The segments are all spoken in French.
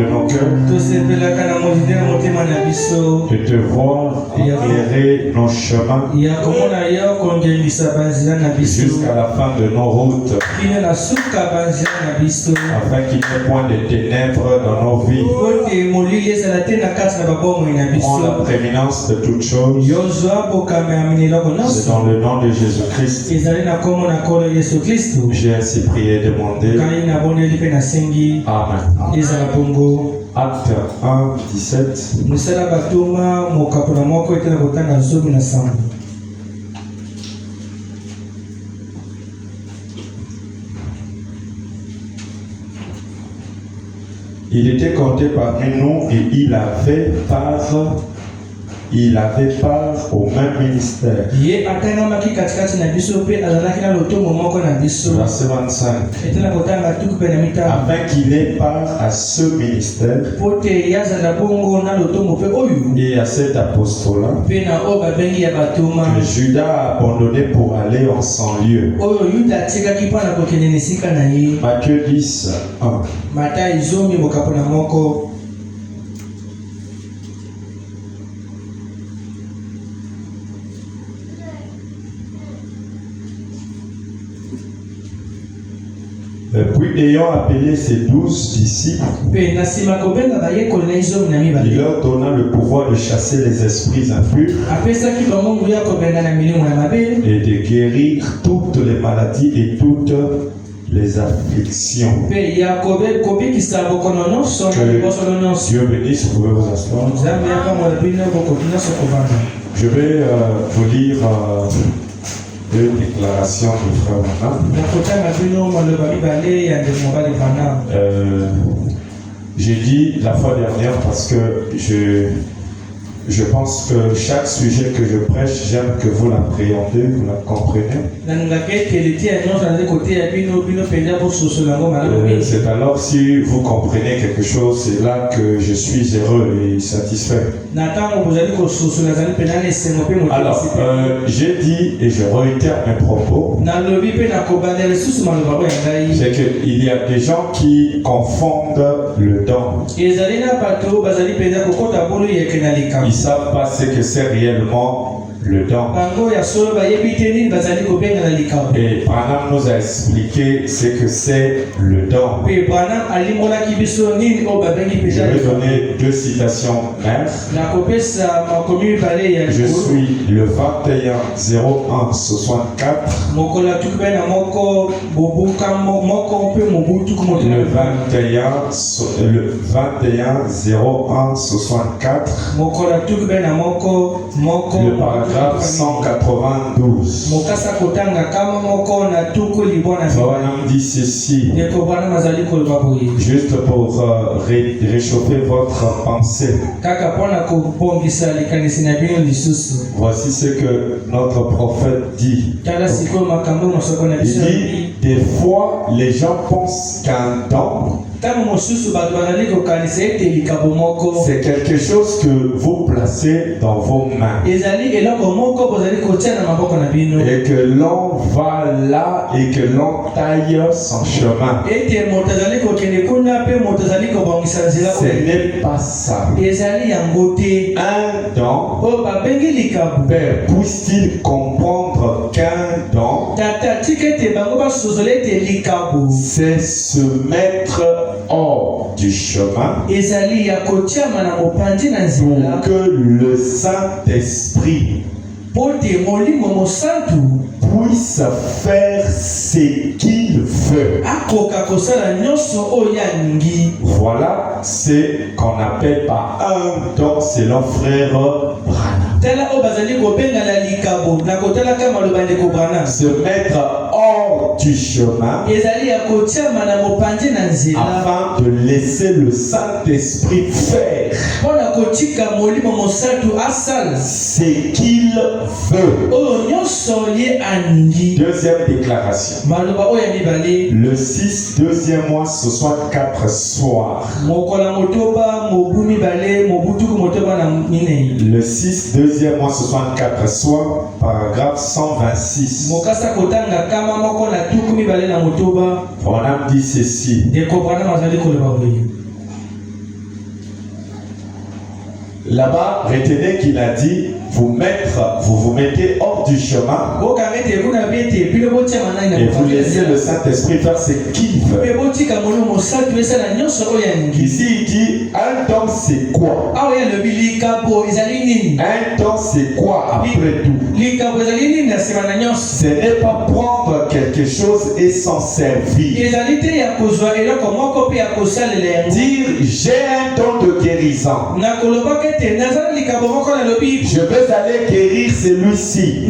de nos cœurs de te voir éclairer nos chemins jusqu'à la fin de nos routes, afin qu'il n'y ait point de ténèbres dans nos vies. Prends la prééminence de toutes choses. C'est dans le nom de Jésus-Christ. J'ai ainsi prié et demandé. Amen. Acte 1, 17. Il était compté parmi nous et il avait part au même ministère. Verset 25. Afin qu'il ait part à ce ministère et à cet apostolat que Judas a abandonné pour aller en 100 lieues. Matthieu 10, 1. Puis ayant appelé ses 12 disciples, il leur donna le pouvoir de chasser les esprits impurs et de guérir toutes les maladies et toutes les afflictions. Que Dieu bénisse, vous pouvez vous asseoir. Je vais vous lire deux déclarations du frère Branham. J'ai dit la fois dernière parce que je pense que chaque sujet que je prêche, j'aime que vous l'appréhendez, vous la comprenez. C'est alors si vous comprenez quelque chose, c'est là que je suis heureux et satisfait. Alors, j'ai dit et je réitère mes propos, c'est qu'il y a des gens qui confondent le don. Ils ne savent pas ce que c'est réellement le don. Et Branham nous a expliqué ce que c'est le don. Je vais donner deux citations mères. Je suis le 21-01-64. Le 21-01-64. Le paragraphe 192. Branham dit ceci, juste pour réchauffer votre pensée. Voici ce que notre prophète dit. Il dit, des fois, les gens pensent qu'un don, c'est quelque chose que vous placez dans vos mains et que l'on va là et que l'on taille son chemin. Ce n'est pas ça. Un don, Père, puisse-t-il comprendre qu'un don, c'est se mettre hors du chemin pour que le Saint-Esprit puisse faire ce qu'il veut. Voilà ce qu'on appelle par un don selon frère Branham. Se mettre hors du chemin afin de laisser le Saint-Esprit faire ce qu'il veut. Deuxième déclaration. Le 6, deuxième mois, 64 soir. Le 6, deuxième mois, 64 soir, paragraphe 126. On a dit ceci. Là-bas, retenez qu'il a dit vous vous mettez hors du chemin et vous laissez le Saint-Esprit faire ce qu'il veut. Ici, il dit un temps c'est quoi? Un temps c'est quoi après tout? Ce n'est pas prendre quelque chose et s'en servir. Dire j'ai un don de guérison. Je veux aller guérir celui-ci.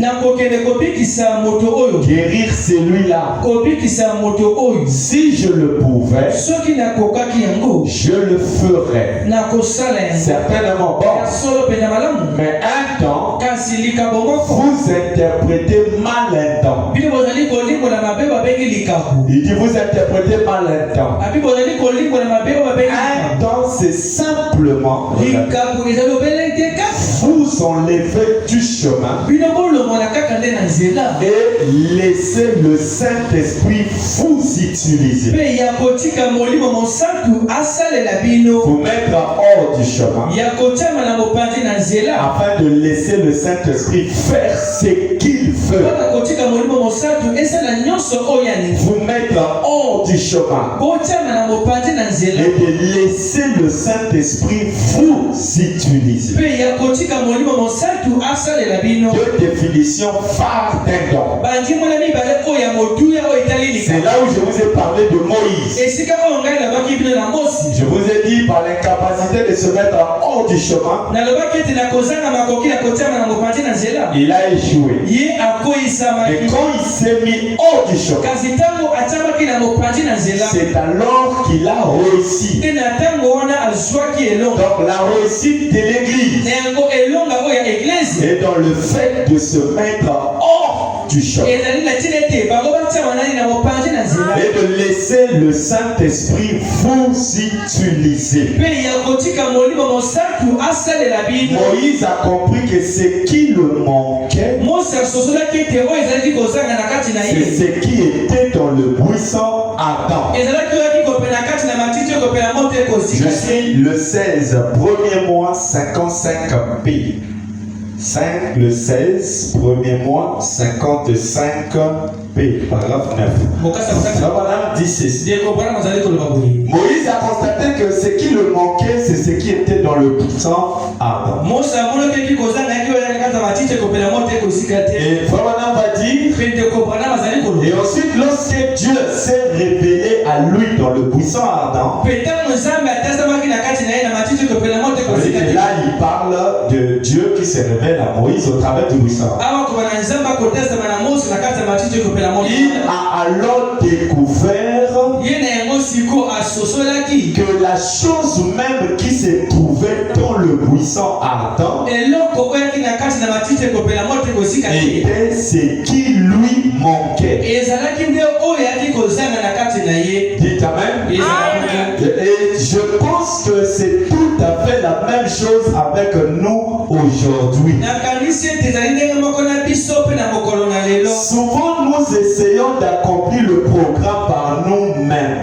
Guérir celui-là. Si je le pouvais, je le ferais. Certainement bon. Mais un temps, vous interprétez mal un temps. Il dit vous interprétez mal un temps. Un temps c'est simplement vous enlevez du chemin et laissez le Saint-Esprit vous utiliser. Vous mettre hors du chemin afin de laisser le Saint-Esprit faire ce qu'il veut. Vous mettre hors du chemin et de laisser le Saint-Esprit vous utiliser. Deux définitions phares d'un don. C'est là où je vous ai parlé de Moïse. Je vous ai dit par l'incapacité de se mettre hors du chemin, il a échoué. Et quand il s'est mis hors du chemin, c'est alors qu'il a réussi. Donc la réussite de l'église est dans le fait de se mettre hors du chemin et de laisser le Saint-Esprit vous utiliser. Moïse a compris que ce qui le manquait, c'est ce qui était dans le buisson ardent. Je suis le 16, premier mois 55p. Le 16, premier mois 55p, paragraphe 9. Moïse a constaté que ce qui le manquait, c'est ce qui était dans le buisson ardent. Et Frabana va dire, et ensuite lorsque Dieu s'est révélé à lui dans le buisson ardent, et là il parle de Dieu qui se révèle à Moïse au travers du buisson. Il a alors découvert que la chose même qui se trouvait dans le buisson ardent était ce qui lui manquait. Dites amen. Et je pense que c'est tout à fait la même chose avec nous aujourd'hui. Souvent nous essayons d'accomplir le programme par nous-mêmes.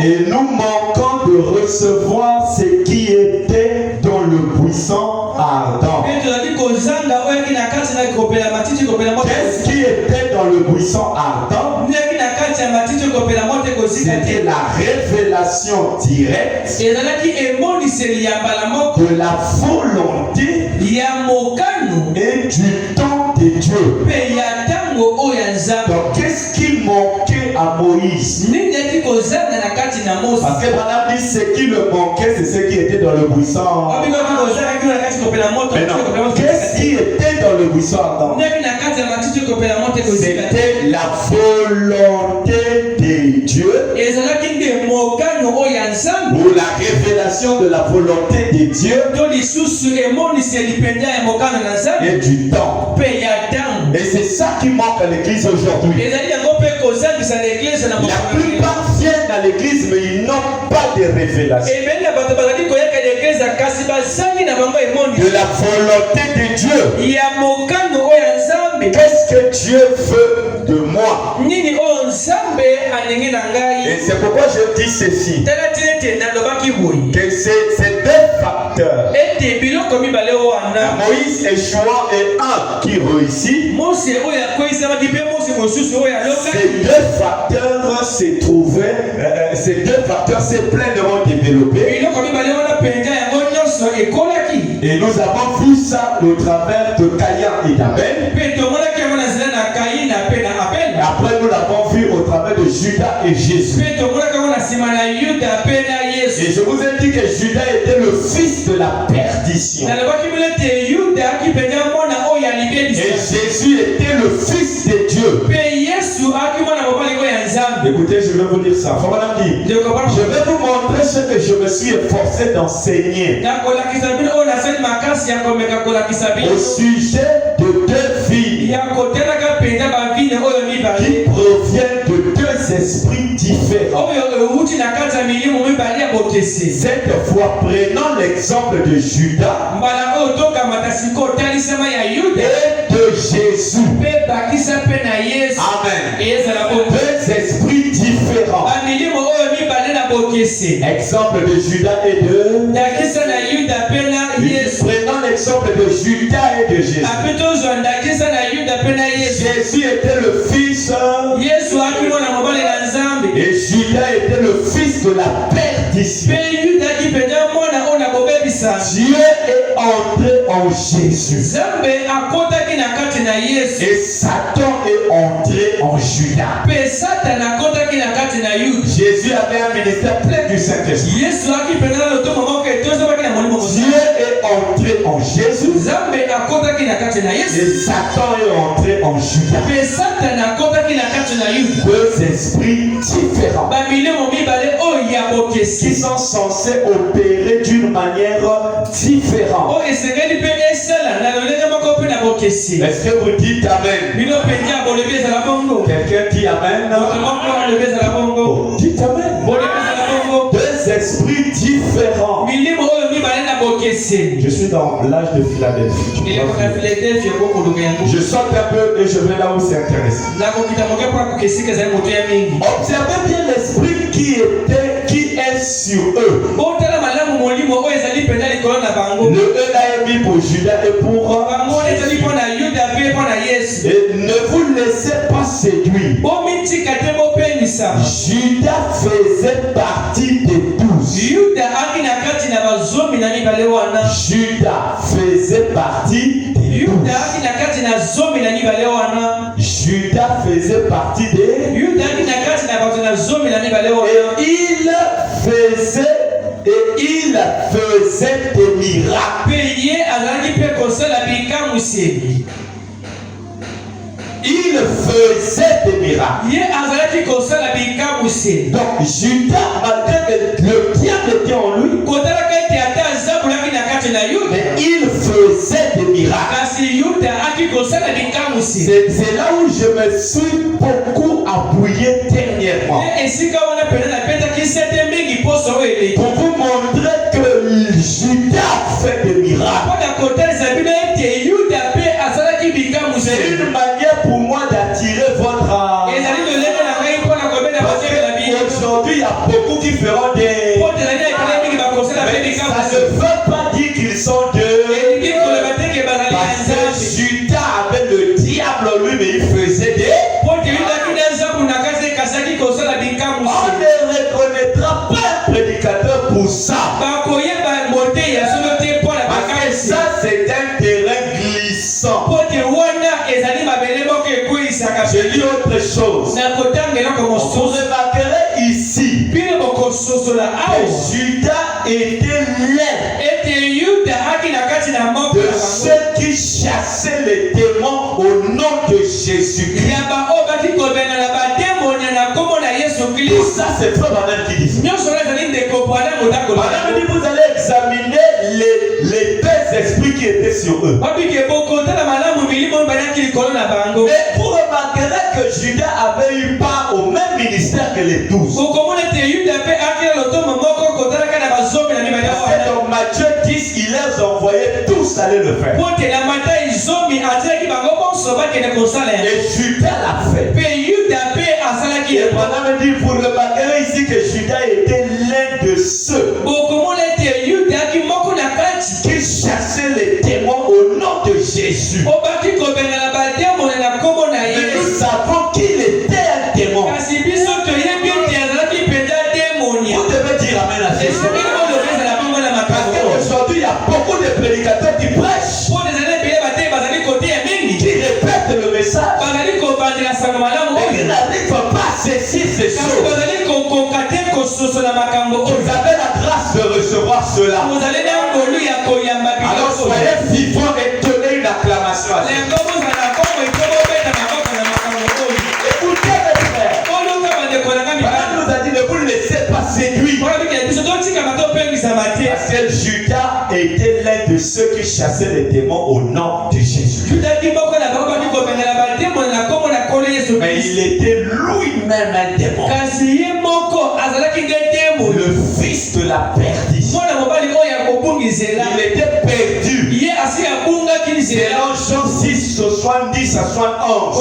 Et nous manquons de recevoir ce qui était dans le buisson ardent. Qu'est-ce qui était dans le buisson ardent? C'était la révélation directe de la volonté et du temps de Dieu. Donc qu'est-ce qui manquait à Moïse? Parce que madame dit ce qui le manquait, c'est ce qui était dans le buisson. Mais non, qu'est-ce qui était dans le buisson ardent? C'était la volonté de Dieu ou la révélation de la volonté de Dieu et du temps. Et c'est ça qui manque à l'église aujourd'hui. La plupart viennent à l'église mais ils n'ont pas de révélation de la volonté de Dieu. Qu'est-ce que Dieu veut de moi? Et c'est pourquoi je dis ceci, que c'est deux facteurs. Moïse échouant et un qui réussit. Ces deux facteurs se trouvaient, ces deux facteurs s'est pleinement développés. Et nous avons vu ça au travers de Caïn et d'Abel. Après, nous l'avons vu au travers de Judas et Jésus. Et je vous ai dit que Judas était le fils de la perdition. Et Jésus était le fils de Dieu. Écoutez, je vais vous dire ça. Je vais vous montrer ce que je me suis efforcé d'enseigner au sujet de deux filles qui proviennent de deux esprits différents. Cette fois, prenons l'exemple de Judas et de Jésus. Amen. Deux esprits différents. Exemple de Judas et de... Prenons l'exemple de Judas et de Jésus. Jésus était le fils et Judas était le fils de la perdition. Dieu est entré en Jésus et Satan est entré en Judas. Jésus avait un ministère plein du Saint-Esprit. Dieu est entré en Jésus et Satan est entré en Judas. Deux esprits différents qui sont censés opérer d'une manière différente. Est-ce que vous dites Amen? Quelqu'un dit Amen? Oh, dites Amen. Deux esprits différents. Je suis dans l'âge de Philadelphie. Je saute un peu et je vais là où c'est intéressant. Observez bien l'esprit qui est sur eux. Le E là est mis pour Judas et pour et ne vous laissez pas séduire. Judas faisait partie des 12. Judas faisait partie des 12. Judas faisait partie des... Et il faisait des miracles. Il faisait des miracles. Donc Judas, malgré que le diable était en lui, mais il faisait des miracles. C'est là où je me suis beaucoup appuyé dernièrement. Pour vous montrer que Judas fait des miracles. C'est une manière pour moi d'attirer votre âme. Aujourd'hui, il y a beaucoup qui feront des... Mais ça ne veut pas dire qu'ils sont deux. Parce que Judas avait le diable en lui, mais il faisait des... On ne reconnaîtra pas un prédicateur pour ça. Parce que ça, c'est un terrain glissant. Je dis autre chose. Vous remarquerez ici que Judas était l'un de ceux qui chassaient les démons au nom de Jésus-Christ. Tout ça, c'est Frère Branham qui dit. Madame dit, vous allez examiner les deux esprits qui étaient sur eux. Mais vous remarquerez que Judas avait eu part au même ministère que les 12. Parce que dans Matthieu 10, il les envoyait tous aller le faire. Et Judas l'a fait. ceux qui chassaient les démons au nom de Jésus. Mais il était lui-même un démon. Le fils de la perdition. Il était perdu. Selon Jean 6, 70 à 71.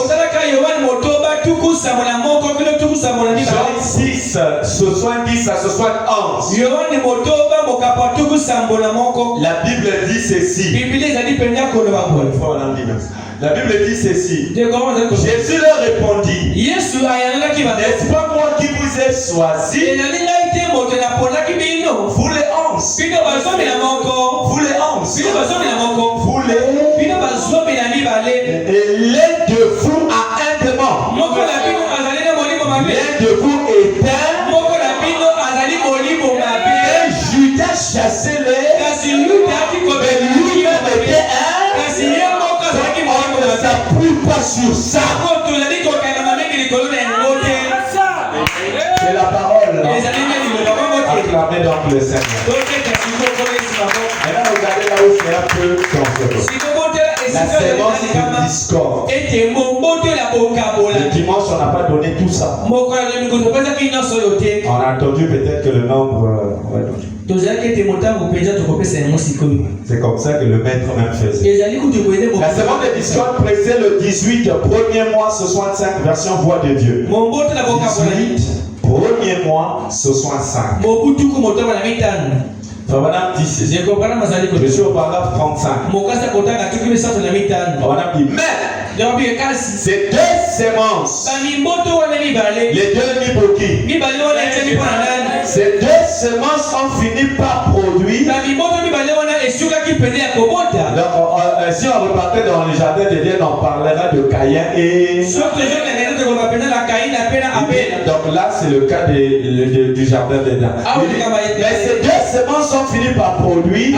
Jean 6, 70 à 71. La Bible dit ceci. La Bible dit ceci. Jésus leur répondit: n'est-ce pas moi qui vous ai choisi? Vous les 11. Vous les 11. Vous les. Et l'un de vous a un démon. L'un de vous est un. Et Judas chassait les. Mais lui-même était un. On ne s'appuie pas sur ça. C'est la parole. Acclamez donc le Seigneur. Maintenant, regardez là où c'est un peu dangereux. La séance de discorde. Le dimanche, on n'a pas donné tout ça. On a entendu peut-être que le nombre. C'est comme ça que le maître même faisait. La séance de discorde précède le 18, premier mois 65, version voix de Dieu. 18, premier mois 65. Madame dit ceci. Je suis au paragraphe 35. Madame dit, mais ces deux sémences, les deux niboki, ces deux semences ont fini par produire. Donc, si on repartait dans le jardin d'Éden, on parlera de Caïn et. Donc là, c'est le cas du jardin d'Éden. Mais ces deux semences ont fini par produire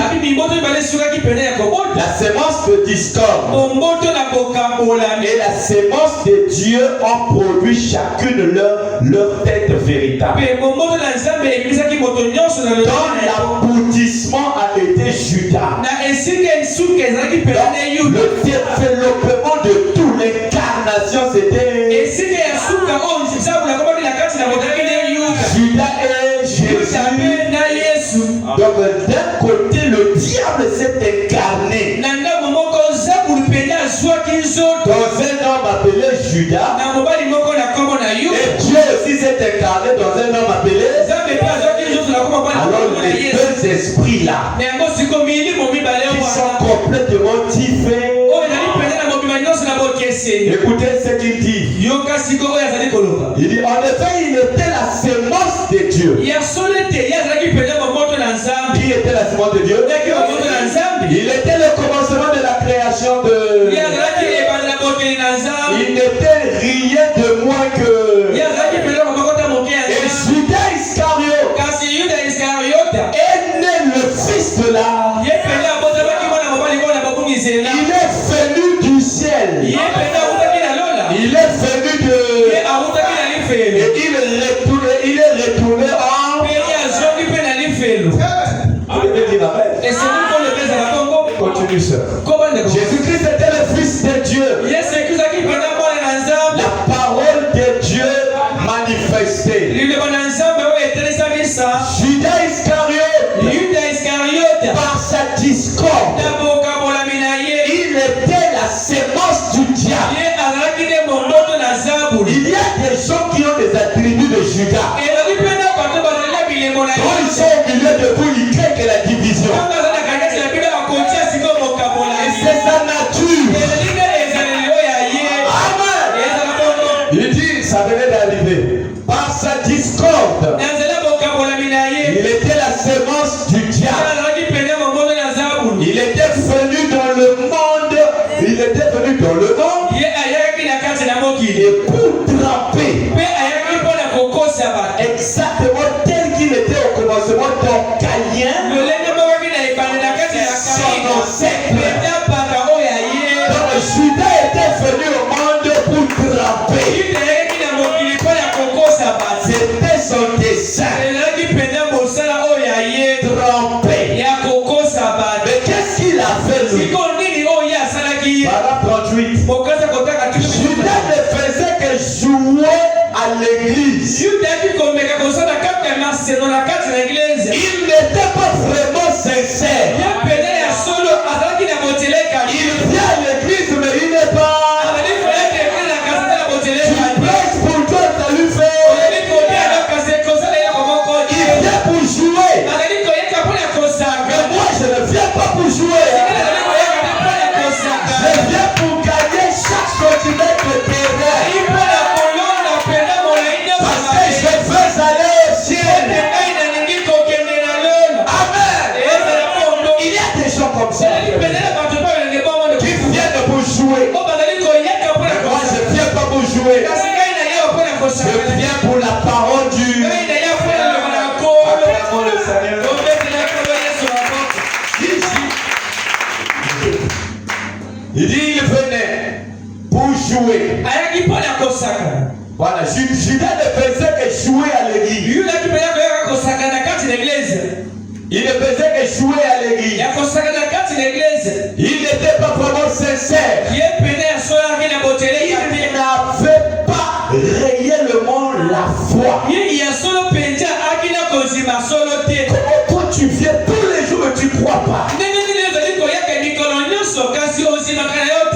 la sémence de discorde et la sémence de Dieu ont produit chacune leur tête véritable. Dont l'aboutissement a été Judas. Le développement de toute l'incarnation c'était Judas et Jésus. Donc d'un côté le diable s'est incarné dans un homme appelé Judas. Et Dieu aussi s'est incarné dans un homme appelé. Alors les deux esprits là qui sont complètement différents. Écoutez ce qu'il dit. Il dit en effet il était la sémence de Dieu. Qui était la sémence de Dieu? Il était le commencement de la création de. Il n'était rien de moins que. Et Judas Iscariote est né le fils de la. Il est venu du ciel. Il est venu de. Et il est retourné en. Continue ça. Jésus-Christ était le fils de Dieu. La parole de Dieu manifestée. Judas Iscariote, par sa discorde, il était la sémence du diable. Il y a des gens qui ont des attributs de Judas. Quand ils sont au milieu de vous, ils créent que la division. Et c'est sa nature. Amen. Il dit, ça venait d'arriver. Par sa discorde, il était la sémence du diable. Il était venu dans le monde. Et pour tremper. Exactement tel qu'il était au commencement dans Caïn. Son ancêtre. Donc Judas était venu au monde pour tremper. C'était son dessein. Tremper. Mais qu'est-ce qu'il a Je viens pour la parole du. Acclamons le Seigneur. Il dit il venait pour jouer. Voilà, Judas ne faisait que jouer à l'église. Il ne faisait que jouer à l'église. Il n'était pas vraiment sincère. Il n'avait pas réellement la foi. Comment toi tu viens tous les jours et tu ne crois pas?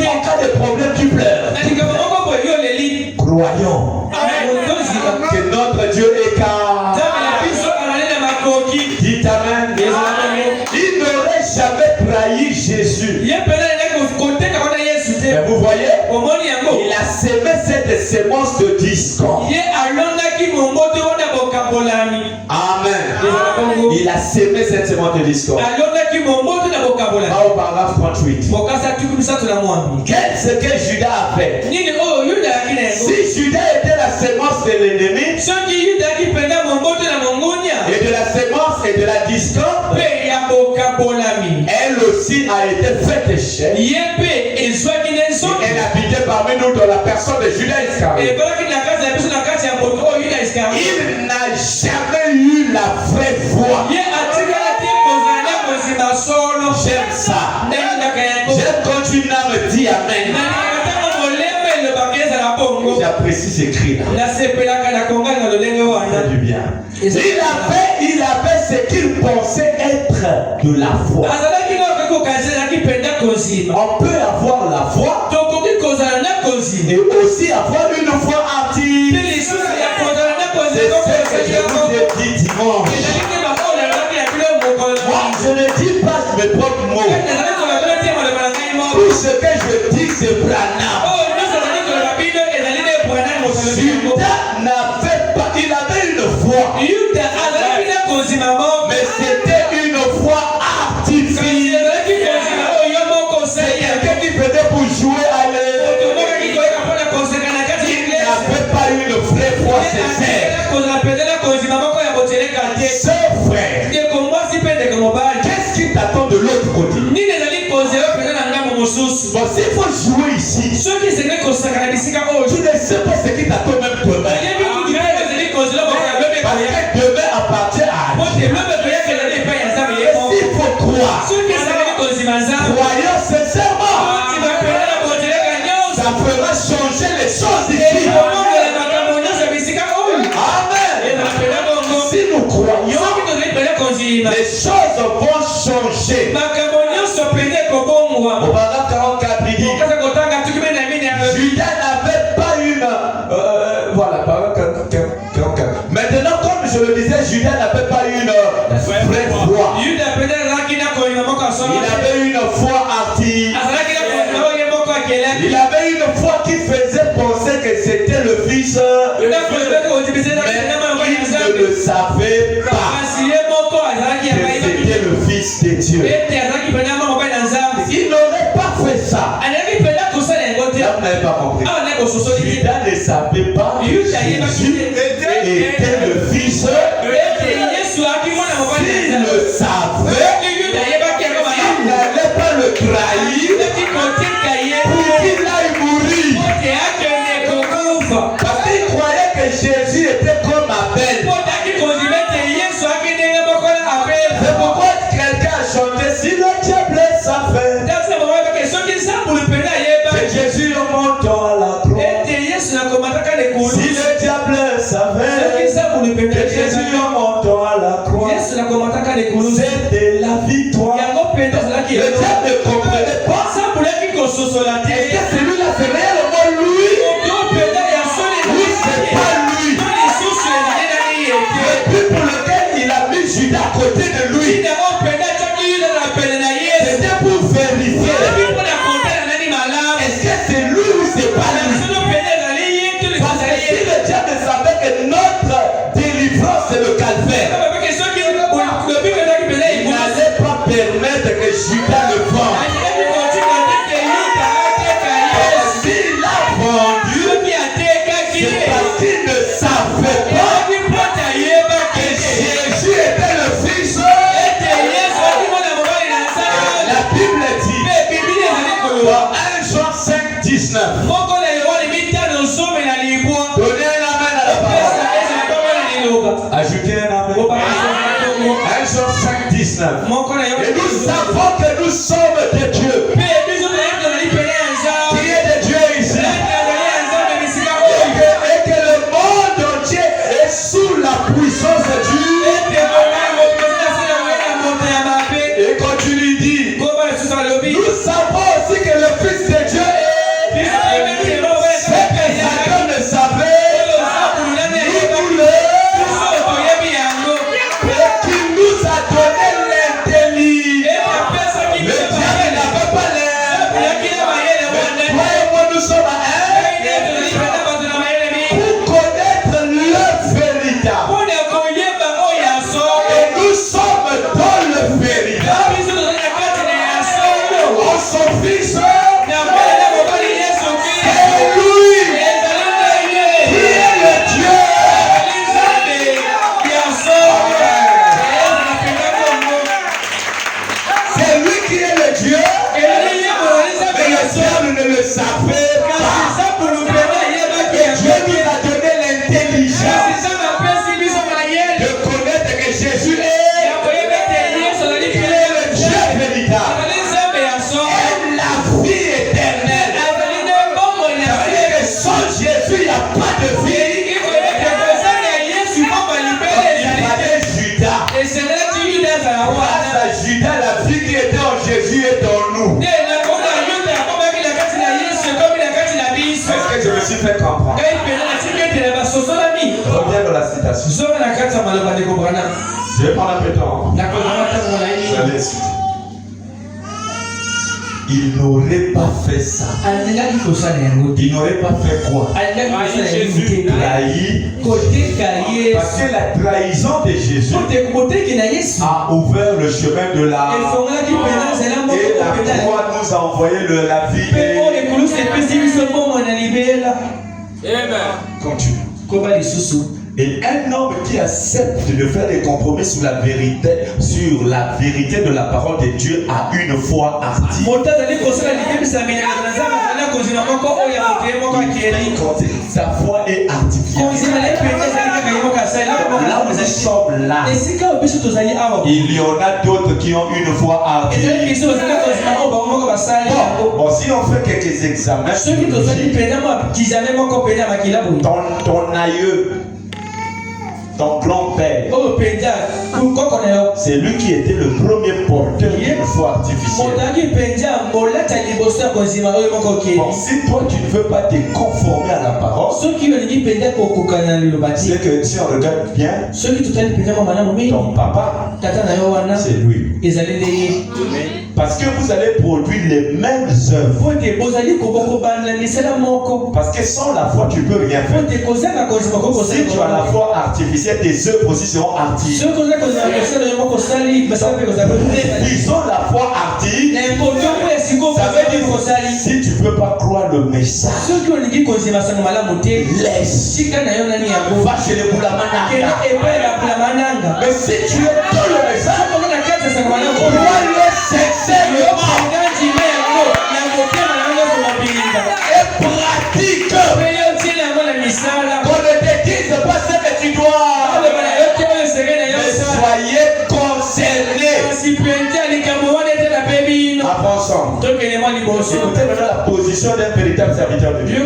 En cas de problème, tu pleures. Croyons que notre Dieu est car. Dites Amen. Il n'aurait jamais trahi Jésus. Mais vous voyez, il a semé cette sémence de discorde. Amen. Il a semé cette sémence de discorde. Va au paragraphe 38. Qu'est-ce que Judas a fait? Si Judas était la sémence de l'ennemi et de la sémence et de la discorde, elle aussi a été faite échec. Elle habitait parmi nous dans la personne de Judas Iscariote. Il n'a jamais eu la vraie foi. J'aime ça. J'aime quand une âme dit Amen. J'apprécie ces cris-là. Ça fait du bien. Il avait ce qu'il pensait être de la foi. On peut avoir la foi et aussi avoir une foi hâtive. C'est ce que je vous ai dit dimanche. Moi, je ne dis pas mes propres mots. Tout ce que je dis, c'est Branham. Judas n'avait pas, il avait une foi. Mais c'était une foi artificielle. C'est quelqu'un qui venait pour jouer à l'aile. Il n'avait pas une vraie foi sincère. Ce frère, qu'est-ce qui t'attend de l'autre côté? Bon, s'il faut jouer ici, tu ne sais pas ce qui t'attend même demain. Parce que demain appartient à Dieu. S'il faut croire, croyons sincèrement, ça fera changer les choses ici. Amen. Si nous croyons, les choses vont changer. Au paragraphe 44, il dit Judas n'avait pas une. Voilà, paragraphe 44. Maintenant, comme je le disais, Judas n'avait pas une vraie foi. Il avait une foi hâtive. Il avait une foi qui faisait penser que c'était le fils de Dieu. Mais il ne le savait pas que c'était le fils de Dieu. Il n'aurait pas fait ça. Vous n'avez pas compris. Judas ne savait pas que Jésus était le fils de Dieu. S'il le savait, il n'allait pas le trahir pour qu'il aille mourir. Parce qu'il croyait que Jésus était comme Abel. C'est pourquoi quelqu'un a chanté si le diable savait que Jésus est montant à la croix. Si le diable savait que Jésus est montant à la croix, c'était la victoire. Le diable ne comprenait pas. Est-ce que celui-là c'est réellement lui? Oui, c'est pas lui. Le but pour lequel il a mis Judas à côté de lui, c'était pour vérifier. Est-ce que c'est lui ou c'est pas lui? Parce que si le diable savait que notre délivrance qui ne savaient pas que Jésus était le Fils, la Bible dit dans 1 Jean 5, 19. Donnez un amen à la parole. Ajoutez un amen. 1 Jean 5, 19. Et nous savons que nous sommes de Dieu. Qui est de Dieu ici? Et que le monde entier est sous la puissance de Dieu. Et quand tu lui dis, nous savons aussi que le Fils de Dieu est. Ce que Satan ne savait, nous le. Et qu'il nous a donné l'intelligence. Le diable n'avait pas l'air. Croyez-moi, nous sommes à pour connaître le véritable. Et nous sommes dans le véritable. En son Fils. Ne le savait pas. Dieu nous a donné l'intelligence de connaître que Jésus est le Dieu véritable et la vie éternelle. C'est-à-dire que sans Jésus, il n'y a pas de vie. Grâce à Judas, la vie qui était en Jésus est en nous. Est-ce que je me suis fait comprendre? Reviens dans la citation. Je vais prendre un peu de temps. Je laisse. Il n'aurait pas fait ça. Il n'aurait pas fait quoi? Trahi. Parce que la trahison de Jésus a ouvert le chemin de la. Et la croix nous a envoyé la vie. Amen. Continue. Et un homme qui accepte de faire des compromis sur la vérité de la parole de Dieu a une foi hardie. Sa foi est artificielle. Là où nous sommes là, il y en a d'autres qui ont une foi hardie. Bon, si on fait quelques examens, ton aïeux, ton grand-père, c'est lui qui était le premier porteur d'une foi artificielle. Bon, si toi tu ne veux pas te conformer à la parole, c'est que si on regarde bien, ton papa, c'est lui. Parce que vous allez produire les mêmes œuvres. Parce que sans la foi, tu ne peux rien faire. Si tu as la foi artificielle, tes œuvres aussi seront artificielles. Disons la foi artificielle. Ça veut dire si tu ne peux pas croire le message, laisse. Va chez les Boulamananga. Mais si tu es dans le message, crois-le sincèrement. Et pratique. Qu'on ne te dise pas ce que tu dois. Mais soyez concernés. Avançons. Écoutez maintenant la position d'un véritable serviteur de Dieu. Un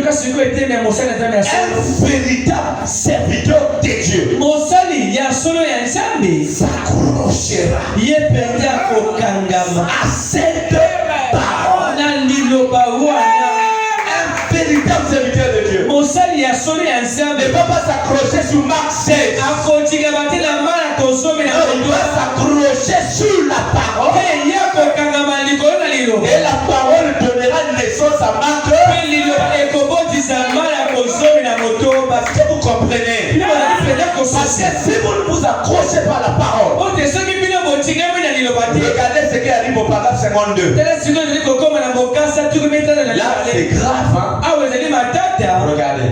véritable serviteur de Dieu s'accrochera à cette parole. Un véritable serviteur de Dieu ne peut pas s'accrocher sur Marc 16. Il doit s'accrocher sur la parole. Et la parole donnera naissance à Marc. Parce que vous comprenez. Parce que si vous ne vous accrochez pas à la parole, regardez ce qui arrive au paragraphe 52. Là, c'est grave. Hein? Regardez.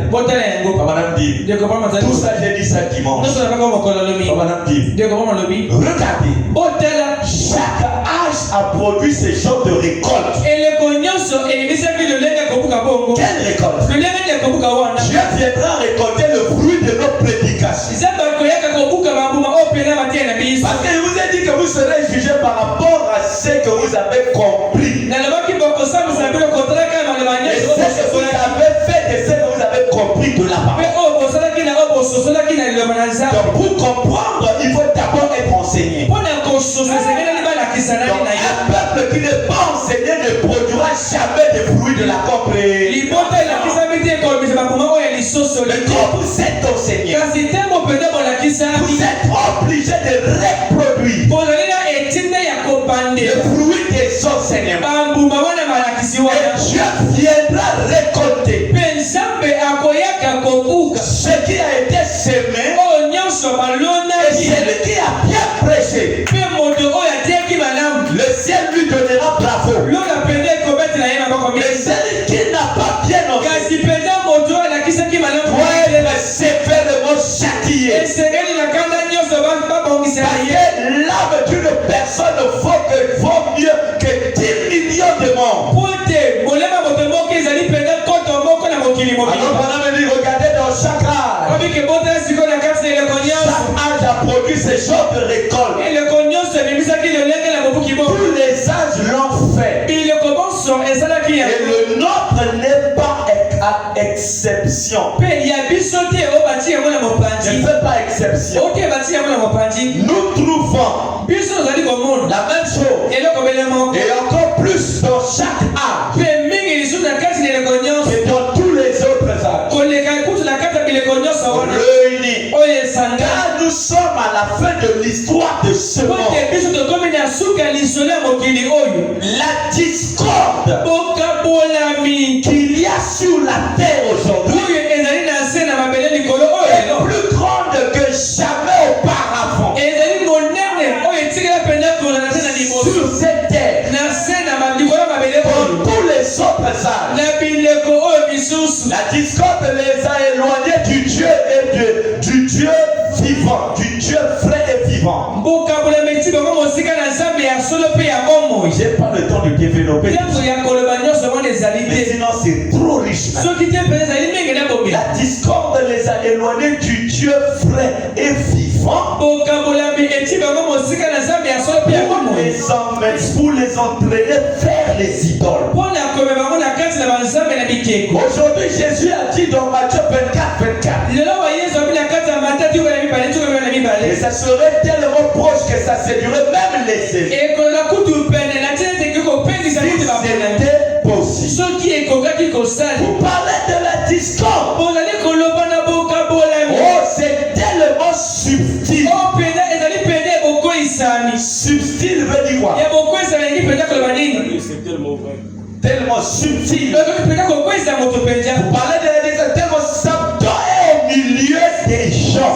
Madame dit. Tout ça, j'ai dit ça dimanche. Madame dit. Regardez. Chaque âge a produit ce genre de récolte. Quelle récolte? Dieu viendra récolter le fruit de nos prédications. Parce que je vous ai dit que vous serez jugé par rapport à ce que vous avez compris. Et ce que vous avez fait de ce que vous avez compris de la parole. Donc pour comprendre, il faut d'abord être enseigné. Donc un peuple qui n'est pas enseigné ne produira jamais de fruits de la compréhension. Mais quand vous êtes enseigné, vous êtes obligé de reproduire le fruit des enseignements. Et Dieu viendra récolter ce qui a été semé et celui qui a bien prêché. Le ciel lui donnera bravo. Mais celui qui n'a pas bien enseigné doit être sévèrement châtié. Parce que l'âme d'une personne vaut mieux que 10 millions de morts. Alors madame dit, regardez dans chaque âge. Chaque âge a produit ce genre de récolte. Tous les âges l'ont fait. Et le nôtre n'est pas à exception. Je ne fais pas exception. Nous trouvons la même chose. Et encore plus dans chaque âge. Et dans tous les autres âges. Réunis. Car nous sommes à la fin de l'histoire de ce monde. La discorde qu'il y a sur la terre aujourd'hui est plus grande que jamais auparavant. Sur cette terre, pour tous les autres âges, la discorde les a éloignés du Dieu et du Dieu vivant, du Dieu vrai et vivant. J'ai pas le temps de développer. Mais sinon c'est trop riche. La discorde les a éloignés du Dieu vrai et vivant. Pour les entraîner vers les idoles. Aujourd'hui Jésus a dit dans Matthieu 24. Et ça serait tellement proche que ça séduirait même les élèves. Si c'était possible. Vous parlez de la discorde. Oh, c'est tellement subtil. Subtil veut dire quoi? C'est tellement subtil. Vous parlez de la discorde tellement subtil au milieu des gens.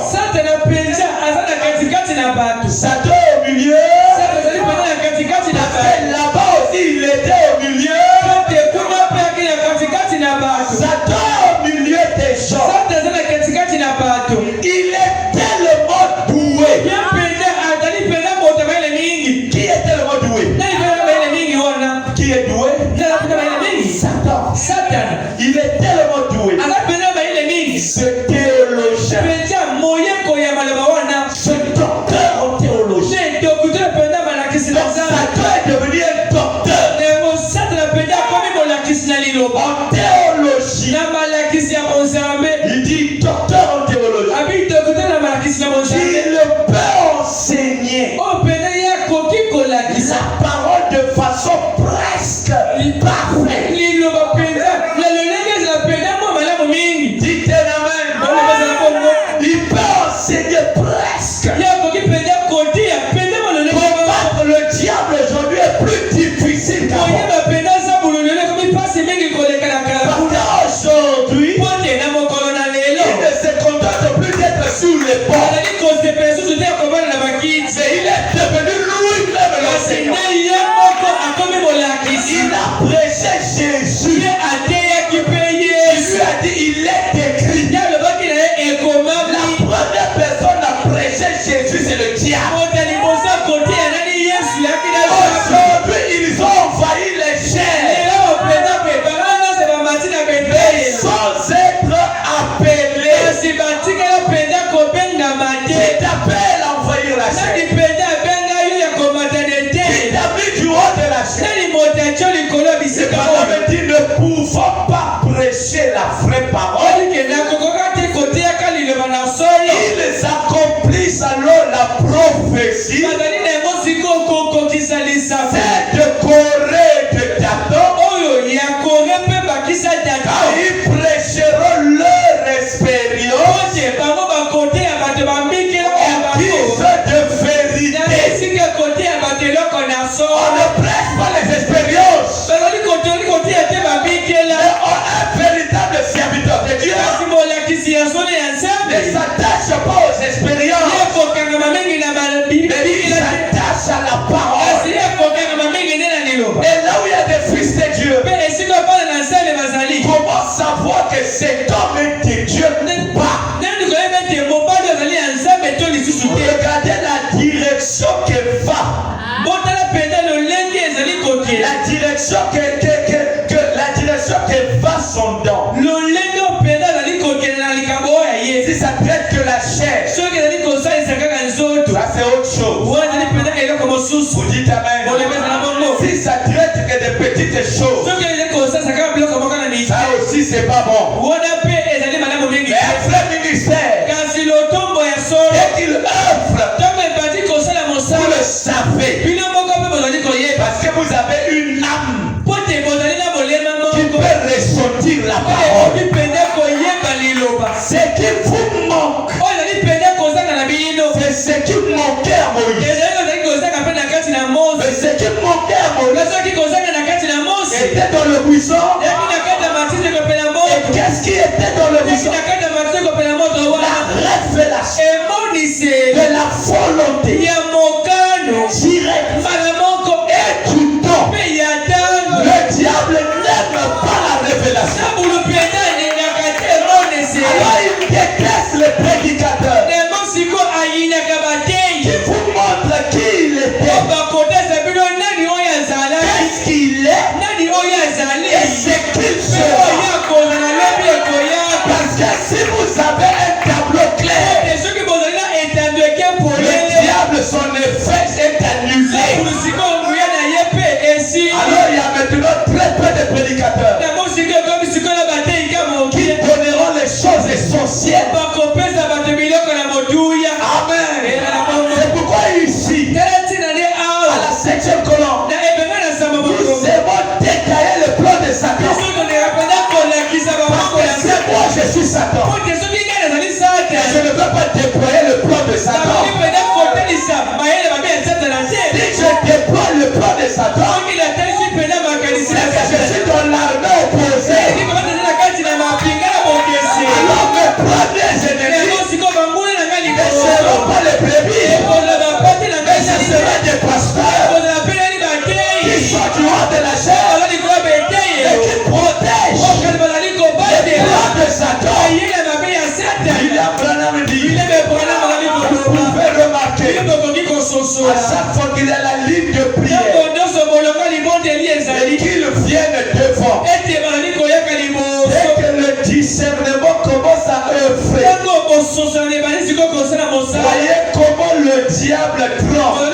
Ça doit au milieu. Là-bas aussi il était au milieu. Ça doit au milieu des gens. Il est tellement doué. Qui est tellement doué? Qui est doué? dit, c'est de Corée de Daton. Car ils prêcheront leur expérience et disent de vérité. On ne prêche pas les expériences, mais on est un véritable serviteur de Dieu. Ne s'attache pas aux expériences, mais il s'attache à la parole. Et là où il y a des fils de Dieu, comment savoir que cet homme est de Dieu n'est pas? Regardez la direction qu'elle va. La direction qu'elle va son don. Si ça traite que la chair, ça c'est autre chose. Vous dites amen. Si ça traite que des petites choses, ça aussi c'est pas bon. Mais un vrai ministère, dès qu'il offre, vous le savez, parce que vous avez une âme qui peut ressentir la parole. Ce qui vous manque, c'est ce qui manquait à Moïse. Mais ce qui manquait à Moïse était dans le buisson. Et qu'est-ce qui était dans le buisson? La révélation de la volonté directement et du don. Le diable n'aime pas la révélation. Alors il déteste les prédicateurs qui vous montrent qui il était, qu'est-ce qu'il est et ce qu'il sera. Parce que si vous avez un tableau clair, le diable, son effet est annulé. Alors il y a maintenant très peu de prédicateurs qui donneront les choses essentielles. Amen. C'est pourquoi ici, à la 7e colonne, nous devons détailler le plan de Satan. Parce que c'est moi, je suis Satan. Et je ne veux pas déployer le plan de Satan. Si je déploie le plan de Satan, c'est que je suis dans l'armée opposée. Alors mes premiers ennemis ne seront pas les brebis, mais ce seront des pasteurs qui sont du haut de la chair et qui protègent les plans de Satan. William Branham dit, vous pouvez remarquer, à chaque fois qu'il y a la ligne de prière et qu'ils viennent devant, dès que le discernement commence à œuvrer, voyez comment le diable tremble.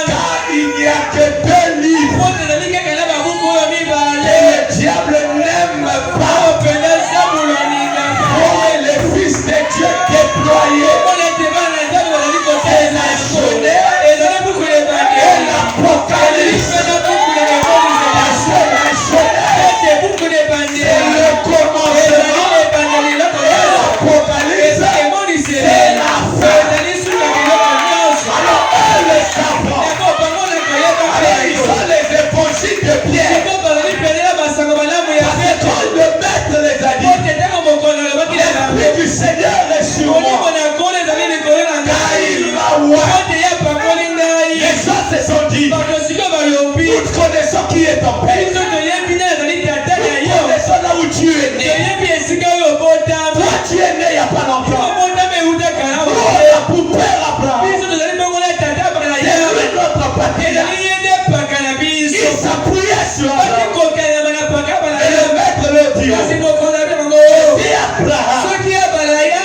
Car il n'y a que 2 livres et le diable n'aime pas. Voyez les fils de Dieu déployés et la Genèse et l'Apocalypse. Parce que la Genèse c'est le commencement et l'Apocalypse c'est la fin. Alors eux le savent. Alors ils sont les évangiles de Pierre. Parce que quand le maître les a dit, l'Esprit du Seigneur est sur moi, car il m'a oint. Les gens se sont dit, nous connaissons qui est ton père, nous connaissons là où tu es né. Toi tu es né il n'y a pas longtemps. Nous on a pour père Abraham. C'est lui notre patriarche. Il s'appuyait sur Abraham. Et le maître leur dit, si Abraham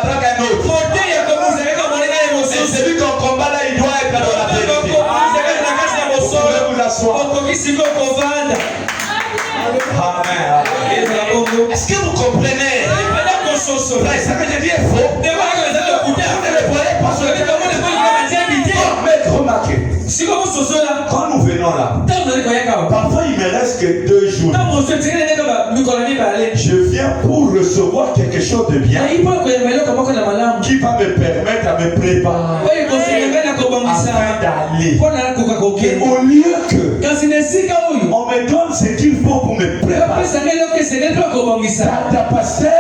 combattra qu'un autre. Et celui qu'on combat là, il doit être dans la vérité. Vous pouvez vous asseoir. Amen. Est-ce que vous comprenez? Ça que je dis est faux. Vous ne le voyez pas sur le mais remarquez, quand nous venons là, parfois il me reste que 2 jours. Je viens pour recevoir quelque chose de bien qui va me permettre à me préparer afin d'aller. Et au lieu que on me donne ce qu'il faut pour me préparer, ta pasteur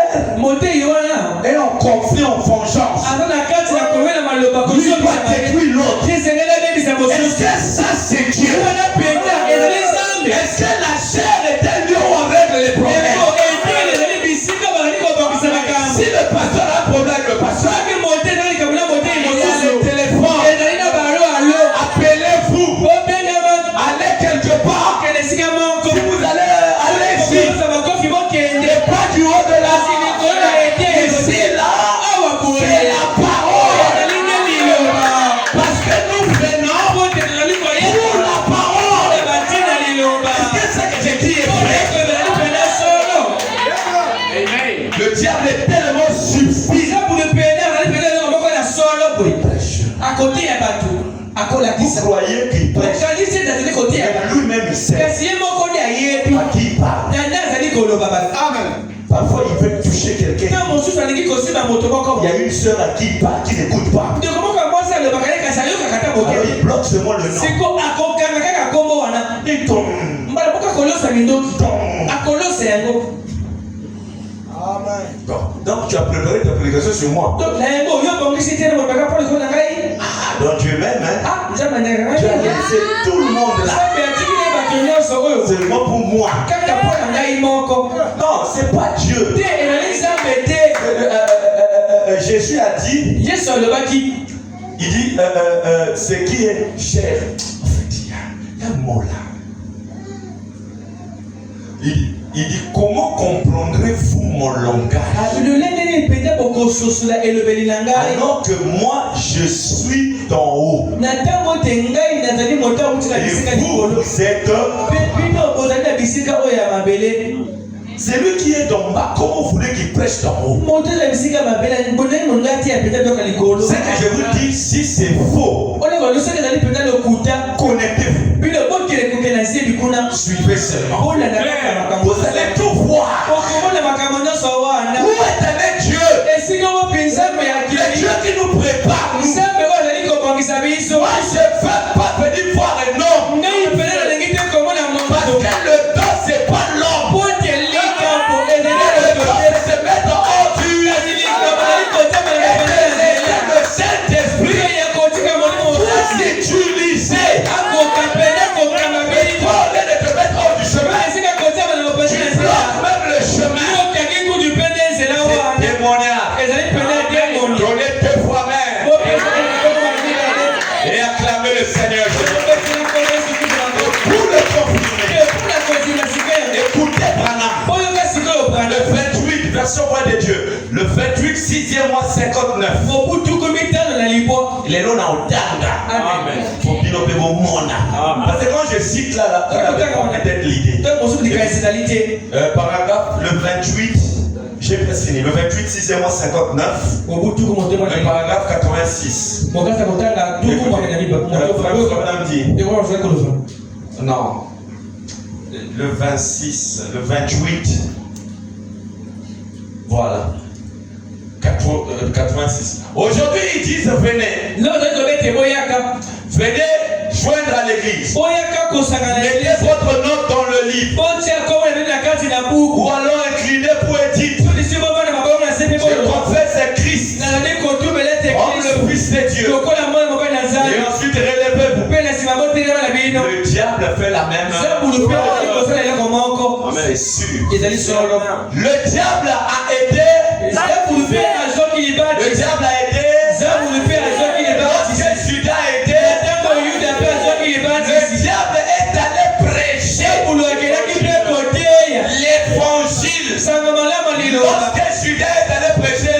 est en conflit, en vengeance. Lui va détruire l'autre. Est-ce que ça c'est Dieu? Est-ce que la chair est-elle mieux avec les problèmes? Si le pasteur a un problème avec le pasteur, il y a le téléphone. Appelez-vous. Allez quelque part. Si vous allez, allez-y. Et pas du haut de la ici là, c'est la parole. Parce que nous venons pour la parole. Est-ce que ce que j'ai dit est vrai? Le diable est tellement suffisant pour le vous croyez qu'il prêche, lui-même il sait à qui il parle. Amen. Parfois il veut toucher quelqu'un. Il y a une soeur à qui il parle qui n'écoute pas. Alors il bloque seulement le nom. Il tombe. Amen. Donc tu as préparé ta prédication sur moi. Donc Dieu m'aime, hein? Tu as laissé tout le monde là. Seulement pour moi. Non, c'est pas Dieu. Jésus a dit, il dit, ce qui est cher. En fait, il y a un mot là. Il dit, comment comprendrez-vous mon langage? Alors que moi, je suis d'en haut. Et vous êtes... C'est lui qui est d'en bas. Comment vous voulez qu'il prêche d'en haut? Ce que je vous dis, si c'est faux, connectez-vous. Suivez seulement. Vous allez tout voir. Où est allé Dieu? Le Dieu qui nous prépare. Moi, je ne veux pas venir voir un homme. Parce que le don, ce n'est pas l'homme. Le don, c'est se mettre hors du. Le Saint-Esprit pour s'utiliser. Et acclamer le Seigneur Jésus. Pour le confirmer. Écoutez Branham. Le 28, version voix de Dieu. Le 28, 6e mois 59. Il est là dans le Danda. Amen. Parce que quand je cite là, peut-être l'idée. Paragraphe, le 28. J'ai presque fini. Le 28, 6e mois 59. Le paragraphe 86. Non. Le 26, le 28. Voilà. 86. Aujourd'hui, ils disent venez. Venez joindre à l'église. Mettez votre note dans le livre. Ou alors inclinez pour éditer. Je confesse Christ comme le Fils de Dieu. Et ensuite relevez-vous. Le diable fait la même chose. C'est sûr. Le diable a aidé. Le diable a aidé. Lorsque Judas a aidé. Le diable est allé prêcher l'évangile. Lorsque Judas est allé prêcher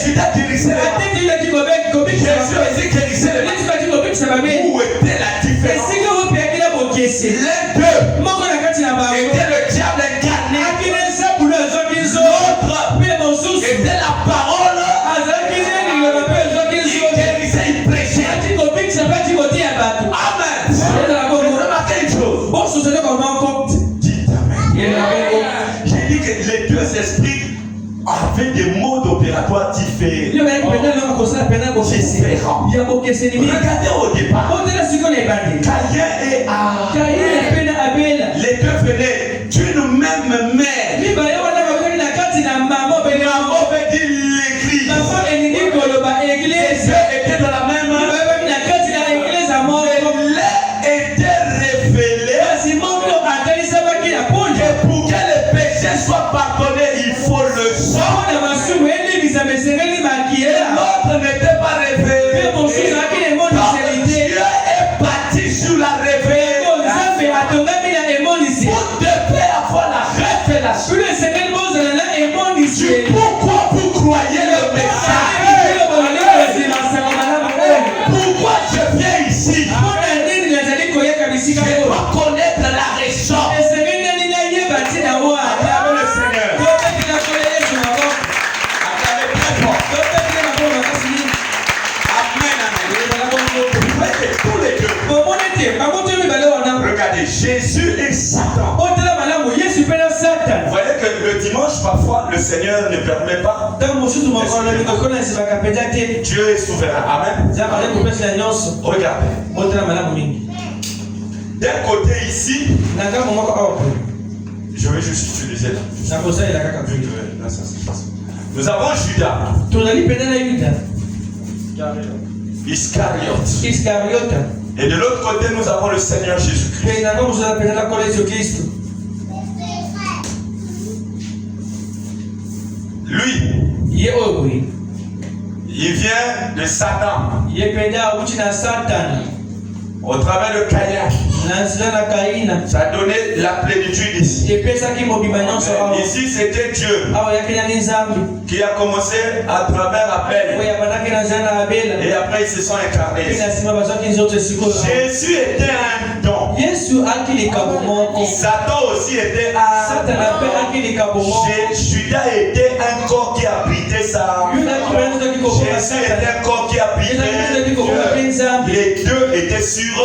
Judas guérissait les malades. Jésus aussi guérissait les malades. Où était la différence? Les deux étaient le diable incarné. L'autre était la parole. Il guérissait, il prêchait. Amen. Vous remarquez une chose? Dites amen. J'ai dit que les deux esprits avaient des modes opératoires différents. Regardez au départ. Caïn et Abel. Les deux venaient d'une même mère. Maman veut dire l'église. Les deux étaient dans la même mère. Était révélé que pour que les péchés soient pardonnés, il faut le sang. L'autre n'était pas révélé. Dieu est parti sur la révélation. Vous devez avoir la révélation. Pourquoi vous croyez le message? Pourquoi je viens ici? Je dois connaître la raison. Acclamez le Seigneur. Acclamez très fort. Amen, amen. Faites tous les deux. Regardez, Jésus et Satan. Vous voyez que le dimanche, parfois, le Seigneur ne permet pas. Dieu est souverain. Amen. Regardez. D'un côté ici, je vais juste utiliser là. Nous avons Judas. Iscariote. Et de l'autre côté, nous avons le Seigneur Jésus-Christ. Lui, il vient de Satan. Au travers de Caïn, ça a donné la plénitude ici. Ici, c'était Dieu qui a commencé à travers Abel. Et après, ils se sont incarnés. Jésus était un don. Satan aussi était un don. Judas était un corps qui abritait ça. Jésus était un corps qui abritait Dieu. Les deux étaient sur.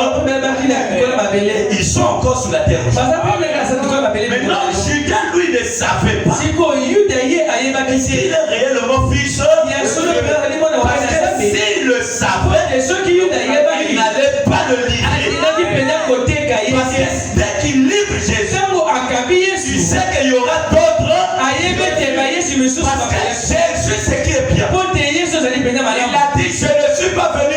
Ils sont encore sur la terre. Maintenant, Judas, lui, ne savait pas. S'il est réellement fils, parce que s'il le savait, il n'allait pas le livrer. Parce que dès qu'il livre Jésus, tu sais qu'il y aura d'autres. Parce que Jésus, c'est qui est bien. Il a dit, je ne suis pas venu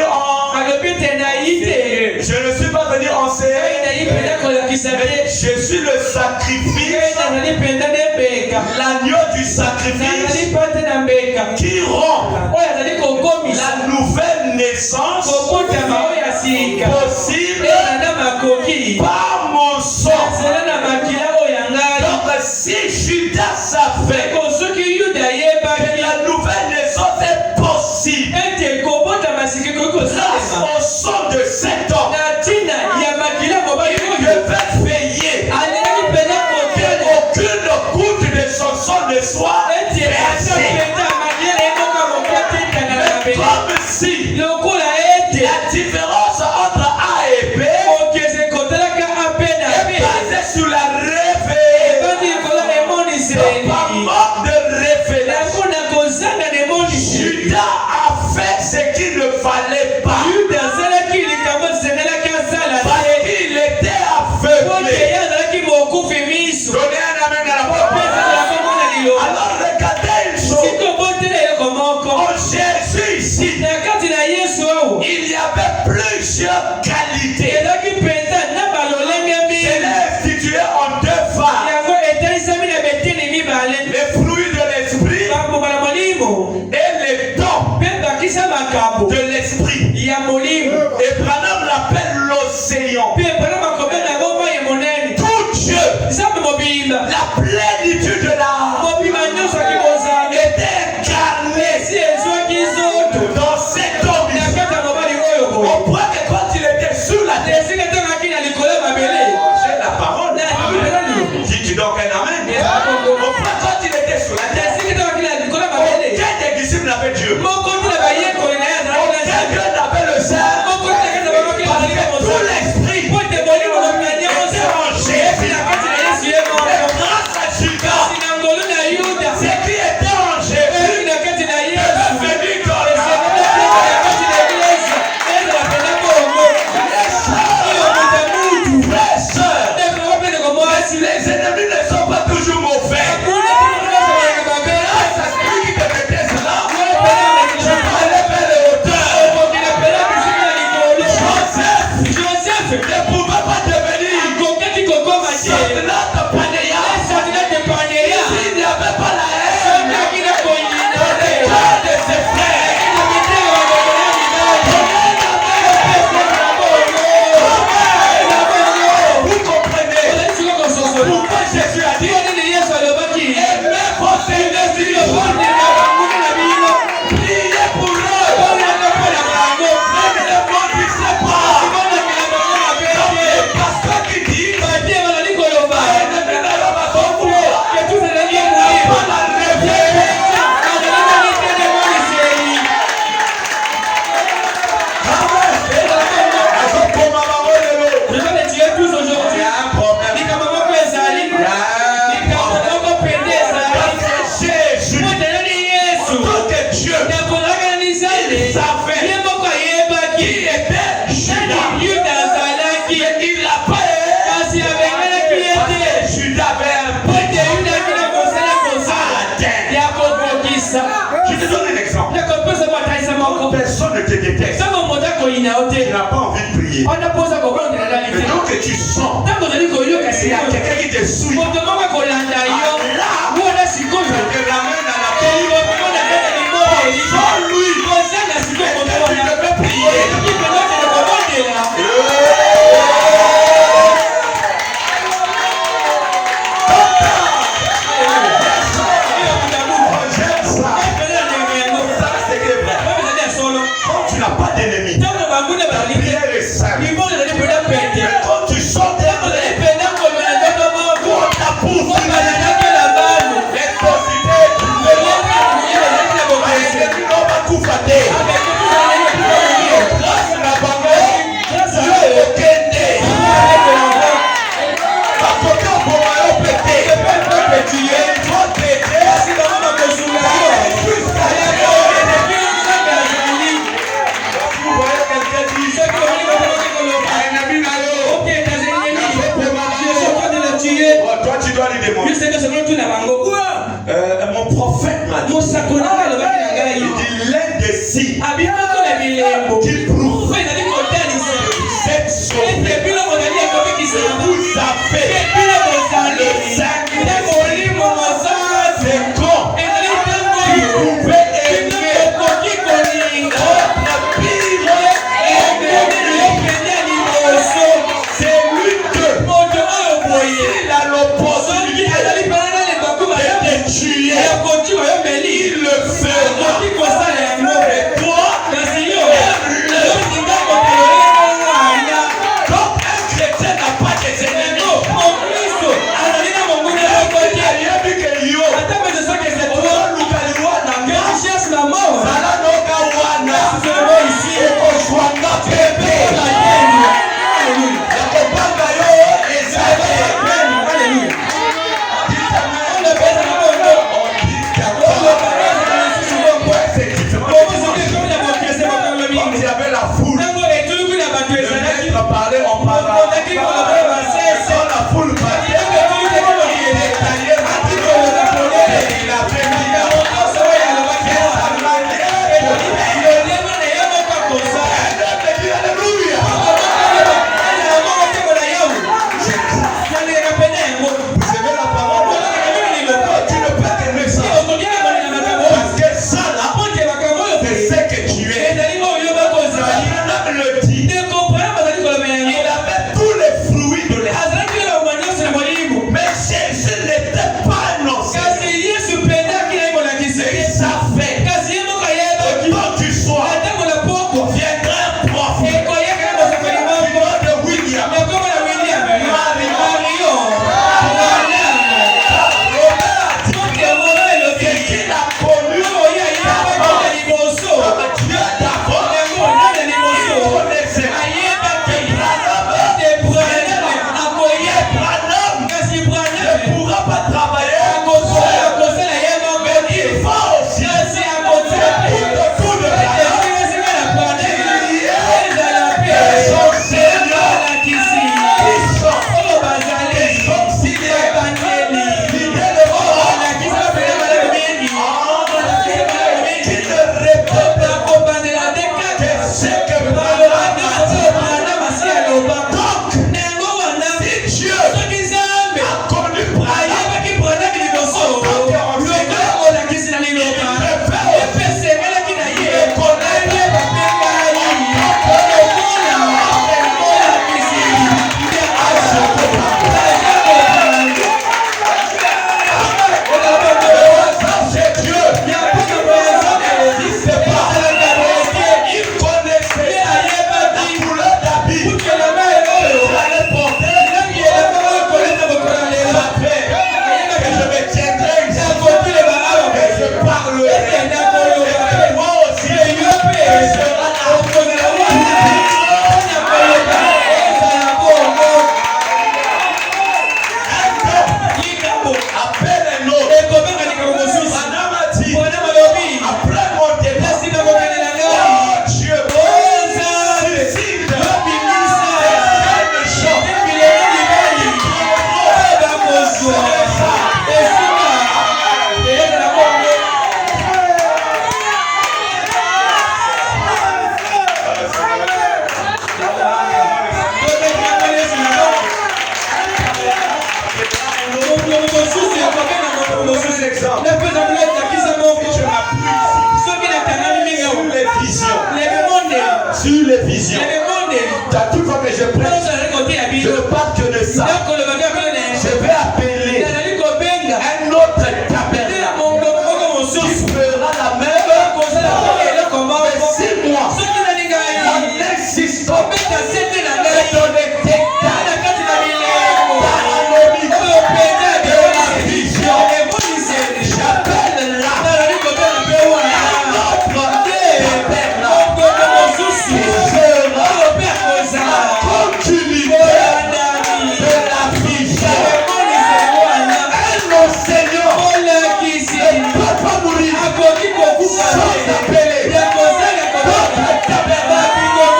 je ne suis pas venu enseigner. Je suis le sacrifice. L'agneau du sacrifice qui rompt la nouvelle naissance possible par mon sang. Donc si Judas savait que la nouvelle naissance est possible grâce au sang de cet homme, il devait veiller qu'aucune goutte de son sang ne soit versée. Mais comme si la différence entre A et B est basée sur la révélation. Par manque de révélation, Judas a fait ce qu'il ne fallait pas. Parce qu'il était aveuglé. Donnez un amen à la porte. Alors regardez une chose. En Jésus ici, il y avait plusieurs qualités. Je l'ai institué en deux phases. Les fruits de l'esprit et les dons de l'esprit. Et Branham l'appelle l'océan. Tout Dieu, la plénitude de l'âme était incarnée Dieu. Aucun n'avait le sein. Parce que tout l'esprit était en Jésus. Grâce à Judas, ce qui était en Jésus est devenu comme les ennemis ne sont pas toujours mauvais. Grâce à celui qui te mettait cela, je parlais vers le hauteur. Joseph ne pouvait pas devenir Satan de Panéa s'il n'y avait pas la haine dans les cœurs de ses frères. Vous comprenez pourquoi Jésus a dit aimez vos ennemis, priez pour eux, ne les maudissez pas. Comme les pasteurs qui disent je te donne un exemple. Personne ne te déteste. Tu n'as pas envie de prier. Mais donc que tu sens il y a quelqu'un qui te souille. Là, je te ramène à la paix. Sans lui, tu devais prier. Quand tu n'as pas d'ennemi, ta prière est simple. Mais quand tu sors de on t'a sur les visions. À toute fois que je prêche, je parle que de ça. Je vais appeler un autre tabernacle qui fera la même. Mais 6 mois, en insistant, et dans les détails, de la vision, j'appelle là un autre tabernacle qui sera la continuité de la vision. Un enseignant ne peut pas mourir sans appeler d'autres tabernacles qui viendront dans la même vibration.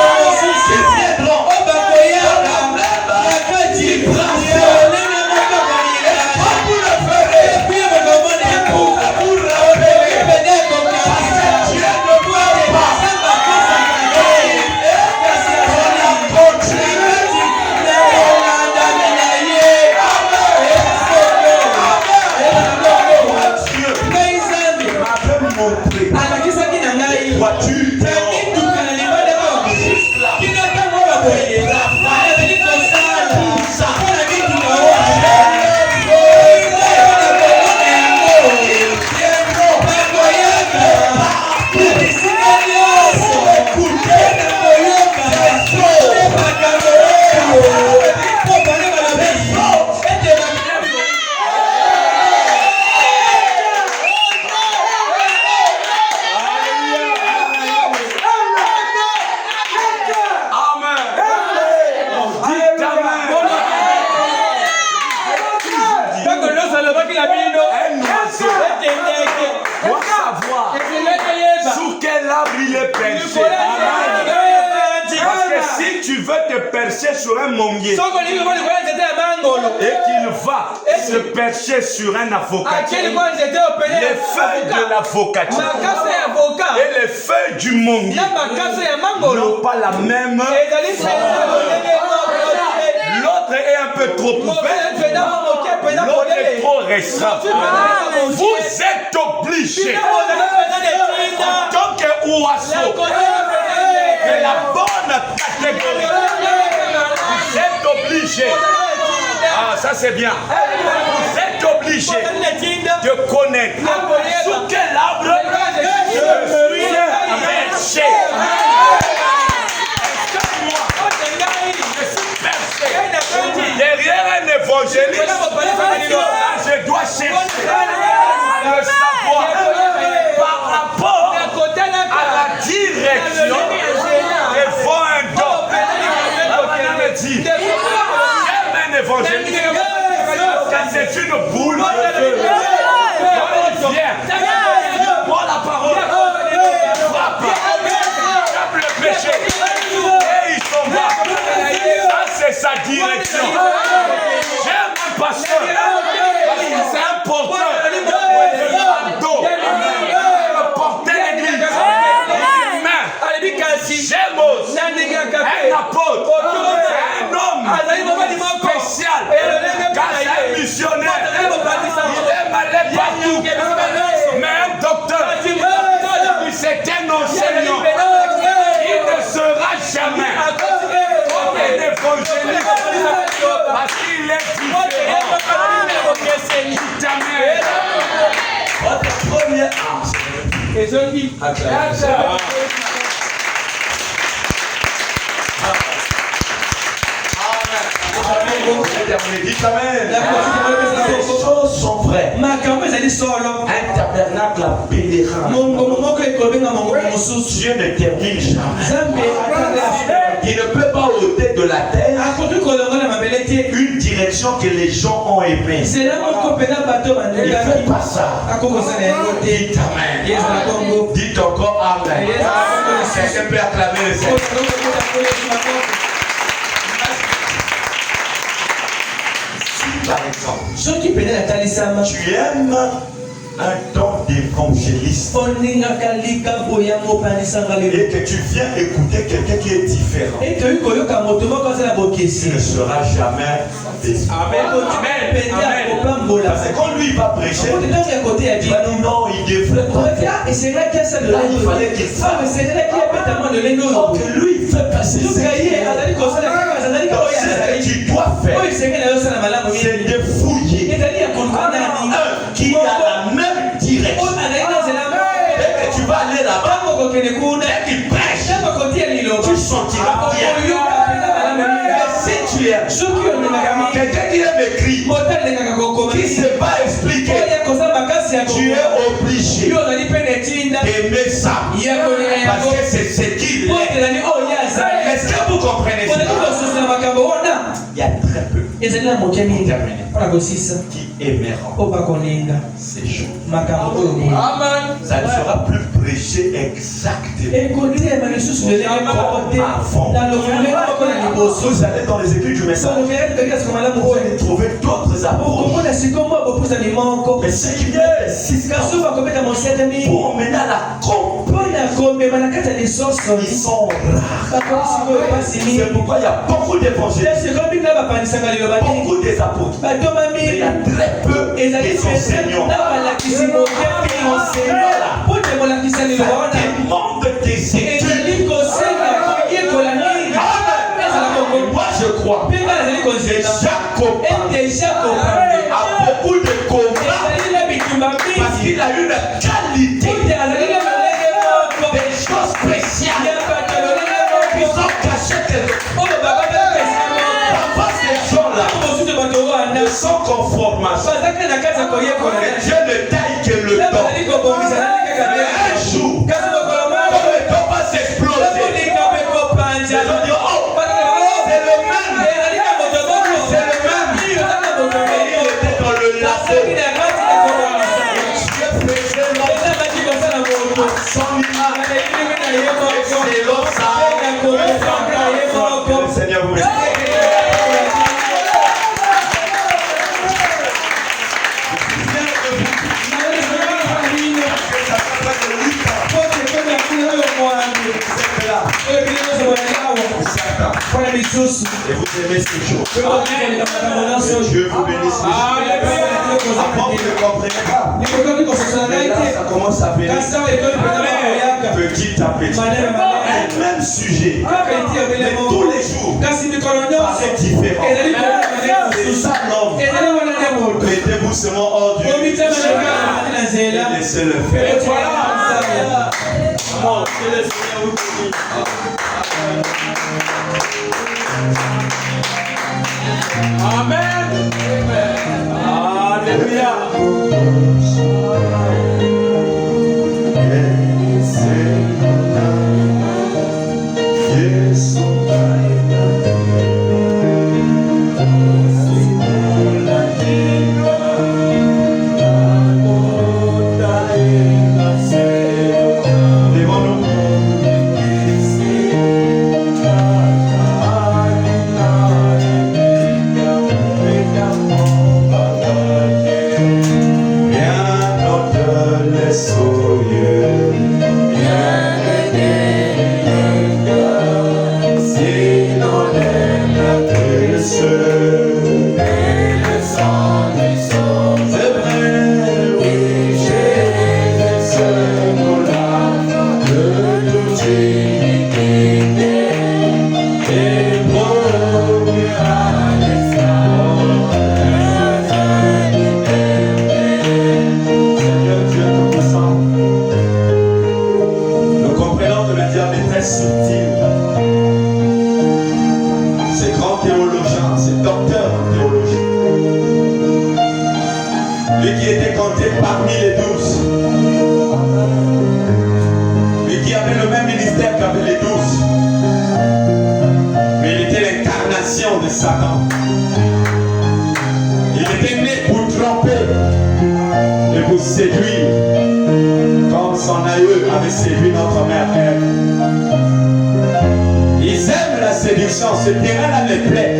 Quand vous le ferez, vous vous rappelez, parce que Dieu ne peut pas sous quel arbre il est perché. Parce que si tu veux te percher sur un manguier et qu'il va se percher sur un avocat, les feuilles de l'avocature et les feuilles du manguier n'ont pas la même forme. L'autre est un peu trop ouvert, l'autre est trop restreint. Vous êtes obligés, en tant qu'oiseau de la bonne catégorie, vous êtes obligés. Ah, ça c'est bien. Vous êtes obligés de connaître sous quel arbre je suis perché. Derrière un évangéliste, je dois chercher le savoir par rapport à la direction et vont un don. Me dit, j'aime un évangéliste quand c'est une boule de feu. Quand il vient, prends la parole, frappe, frappe le péché et il s'en va. Ça c'est sa direction. J'aime un pasteur parce que c'est un porteur de fardeau. Le porter l'église. J'aime aussi un apôtre, un homme spécial, car c'est un missionnaire. Il aime aller partout. Mais un docteur, c'est un enseignant. Il ne sera jamais comme un évangéliste parce qu'il est différent. Jamais. Votre premier âge. Les choses sont vraies. Un tabernacle appellera. Dieu ne termine jamais. Il ne peut pas ôter de la terre une direction que les gens ont aimée. Il ne fait pas ça. Dites Amen. Dites encore Amen. Quelqu'un peut acclamer le Seigneur. Par exemple, tu aimes un temps de d'évangéliste et que tu viens écouter quelqu'un qui est différent, tu ne seras jamais déçu. Amen. Parce que quand lui va prêcher, il va dire non, il devrait pas faire. Là, il fallait qu'il fasse. Donc lui, il fait passer ce que tu dois faire, c'est de fouiller qui a la même direction. Dès que tu vas aller là-bas, dès qu'il prêche, tu sentiras bien. Mais si tu es quelqu'un qui aime écrire, qui ne sait pas expliquer, tu es obligé d'aimer ça. Parce que c'est ce qu'il est. Est-ce que vous comprenez ça? Il y a très peu qui aimeront ces choses. Amen. Ça ne sera plus prêché exactement. Vous allez dans les écrits du message, vous allez trouver d'autres apôtres. Mais ce qui est pour emmener à la compréhension, ils sont rares. C'est pourquoi il y a beaucoup d'évangélistes, beaucoup des apôtres, mais il y a très peu des enseignants. Ça demande des études. Moi je crois que chaque copain a beaucoup de combats parce qu'il a une qualité, des choses spéciales qui sont cachées quelque part. Parfois ces gens-là ne sont qu'en formation. Dieu ne taille que le temps. Un jour, quand le temps va s'exploser, les gens disent oh, c'est le même. Il était dans le labo. Dieu faisait l'homme à son image. Excellent ça. Le Seigneur vous bénisse. Et vous aimez ces choses. Que Dieu vous bénisse. Avant vous ne comprenez pas. Mais là ça commence à venir petit à petit. Un même sujet, mais tous les jours, c'est différent. C'est ça l'homme. Mettez-vous seulement hors du et laissez-le faire. Comment que le Seigneur vous bénisse. Amen. Alléluia. De Satan. Il était né pour tromper et pour séduire, comme son aïeux avait séduit notre mère Ève. Ils aiment la séduction, ce terrain-là les plaît.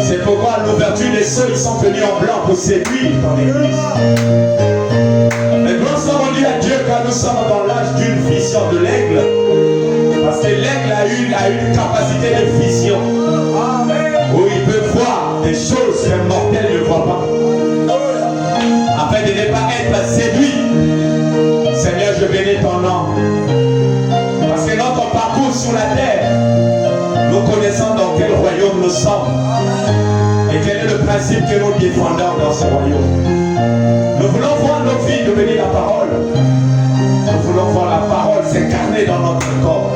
C'est pourquoi à l'ouverture des cieux, ils sont venus en blanc pour séduire dans l'église. Mais sommes dans l'âge d'une vision de l'aigle. Parce que l'aigle a une capacité de vision. Où il peut voir des choses qu'un mortel ne voit pas. Afin de ne pas être séduit. Seigneur, je bénis ton nom. Parce que notre parcours sur la terre, nous connaissons dans quel royaume nous sommes. Et quel est le principe que nous défendons dans ce royaume. Nous voulons voir nos vies devenir la parole. Nous voulons voir la parole s'incarner dans notre corps.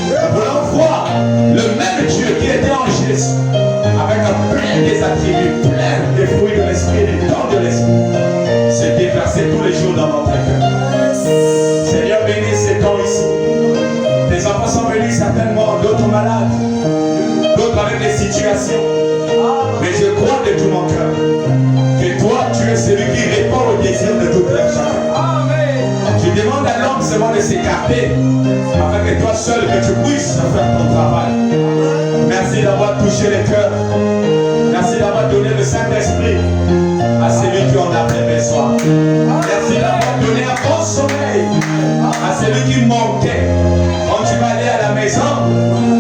Nous voulons voir le même Dieu qui était en Jésus, avec plein des attributs, plein des fruits de l'esprit, des dons de l'esprit, se déverser tous les jours dans notre cœur. Seigneur, bénis ces dons ici. Tes enfants sont venus certainement, d'autres malades, d'autres avec des situations. Mais je crois de tout mon cœur que toi, tu es celui qui répond au désir de toute la chair. Je demande à l'homme seulement de s'écarter afin que toi seul que tu puisses faire ton travail. Merci d'avoir touché les cœurs. Merci d'avoir donné le Saint-Esprit à celui qui en a besoin. Merci d'avoir donné un bon sommeil à celui qui manquait. Quand tu vas aller à la maison,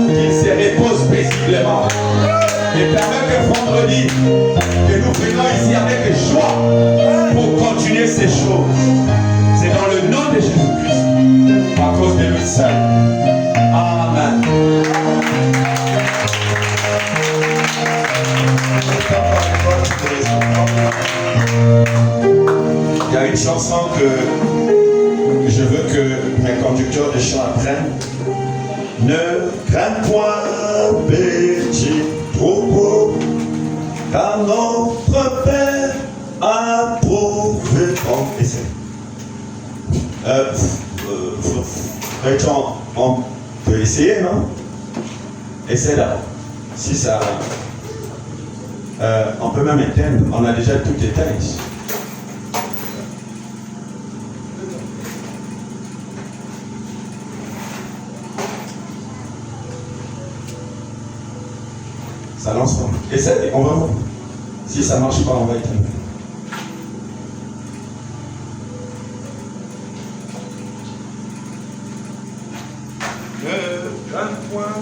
qu'il se repose paisiblement. Et permets que vendredi, que nous venons ici avec joie pour continuer ces choses. C'est dans le nom de Jésus-Christ, à cause de lui seul. Amen. Il y a une chanson que je veux que mes conducteurs de chant apprennent. Ne crains point, petit troupeau, car notre Père a trouvé bon essai. On peut essayer, non? Essaye d'abord. Si ça... on peut même éteindre. On a déjà tout éteint ici. Ça lance pas. Essaye, on va voir. Si ça marche pas, on va éteindre. Ne crains point,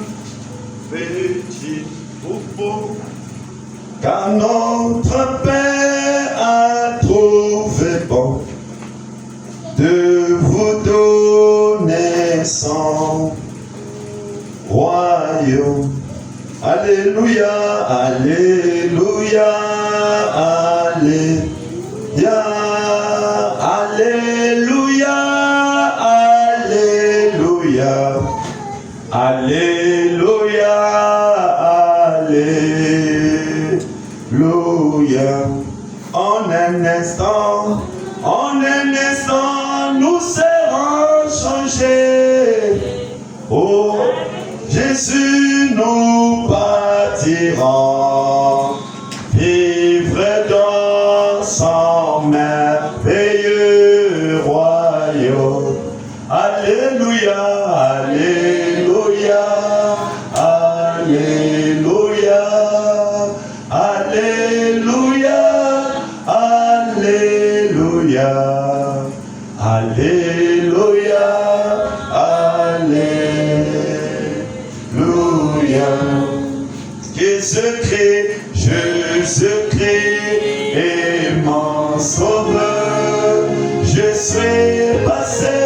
petit troupeau, car notre Père a trouvé bon de vous donner son royaume. Alléluia, alléluia, alléluia, alléluia, alléluia, alléluia, alléluia. En un instant, nous serons changés. Oh, Jésus, nous partirons vivre dans son merveilleux royaume. Alléluia, alléluia, alléluia, alléluia, alléluia, alléluia, alléluia. Jésus-Christ est mon sauveur. Je suis passé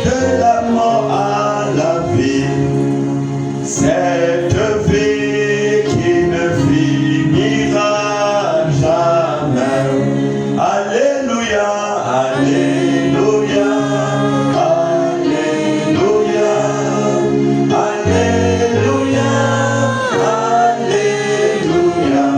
de la mort à la vie. Cette vie qui ne finira jamais. Alléluia, alléluia, alléluia, alléluia, alléluia,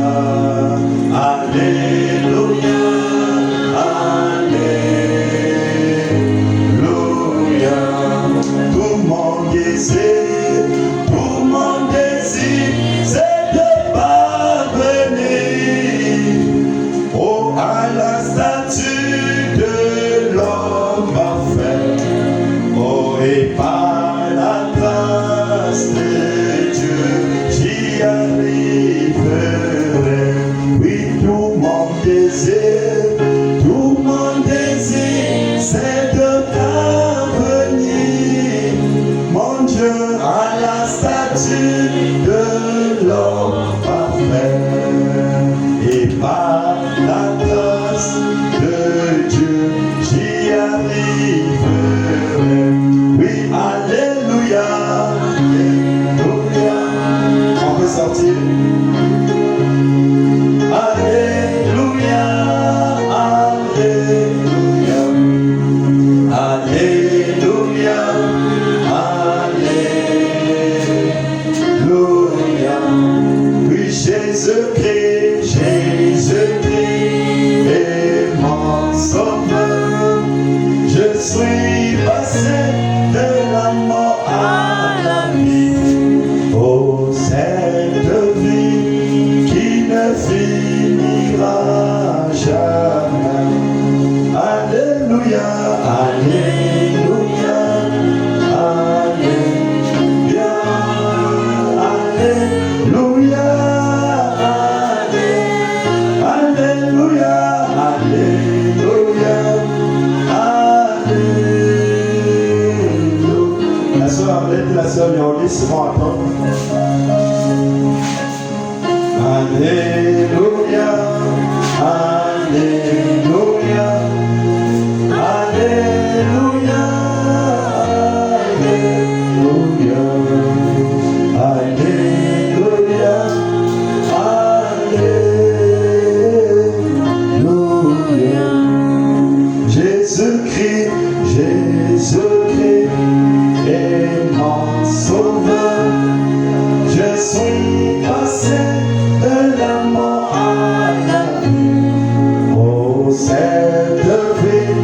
statue de l'homme parfait. Et par la grâce de Dieu, j'y arriverai. Oui, alléluia, alléluia. On peut sortir. Alléluia, alléluia, alléluia, alléluia. Oui, Jésus-Christ est mon sauveur. Je suis passé de la mort à la vie. Oh, cette vie qui ne finira jamais. Alléluia, alléluia, alléluia, alléluia, alléluia, alléluia, alléluia. La sœur Arlette, la sœur Léonis vont attendre. Alléluia, alléluia, alléluia, alléluia, alléluia, alléluia. Jésus-Christ est mon sauveur. Je suis passé de la mort à la vie. Oh, cette vie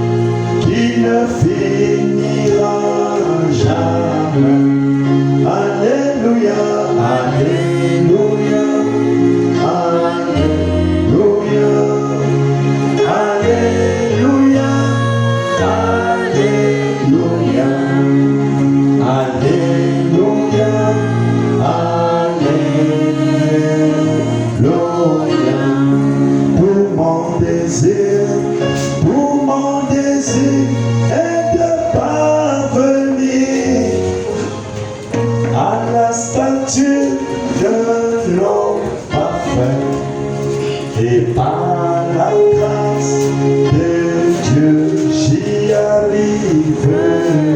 qui ne finira jamais. Alléluia, alléluia, alléluia, alléluia, alléluia, alléluia, alléluia. Pour mon désir est de parvenir à la statue de l'homme parfait. Et par la grâce de Dieu, j'y arriverai.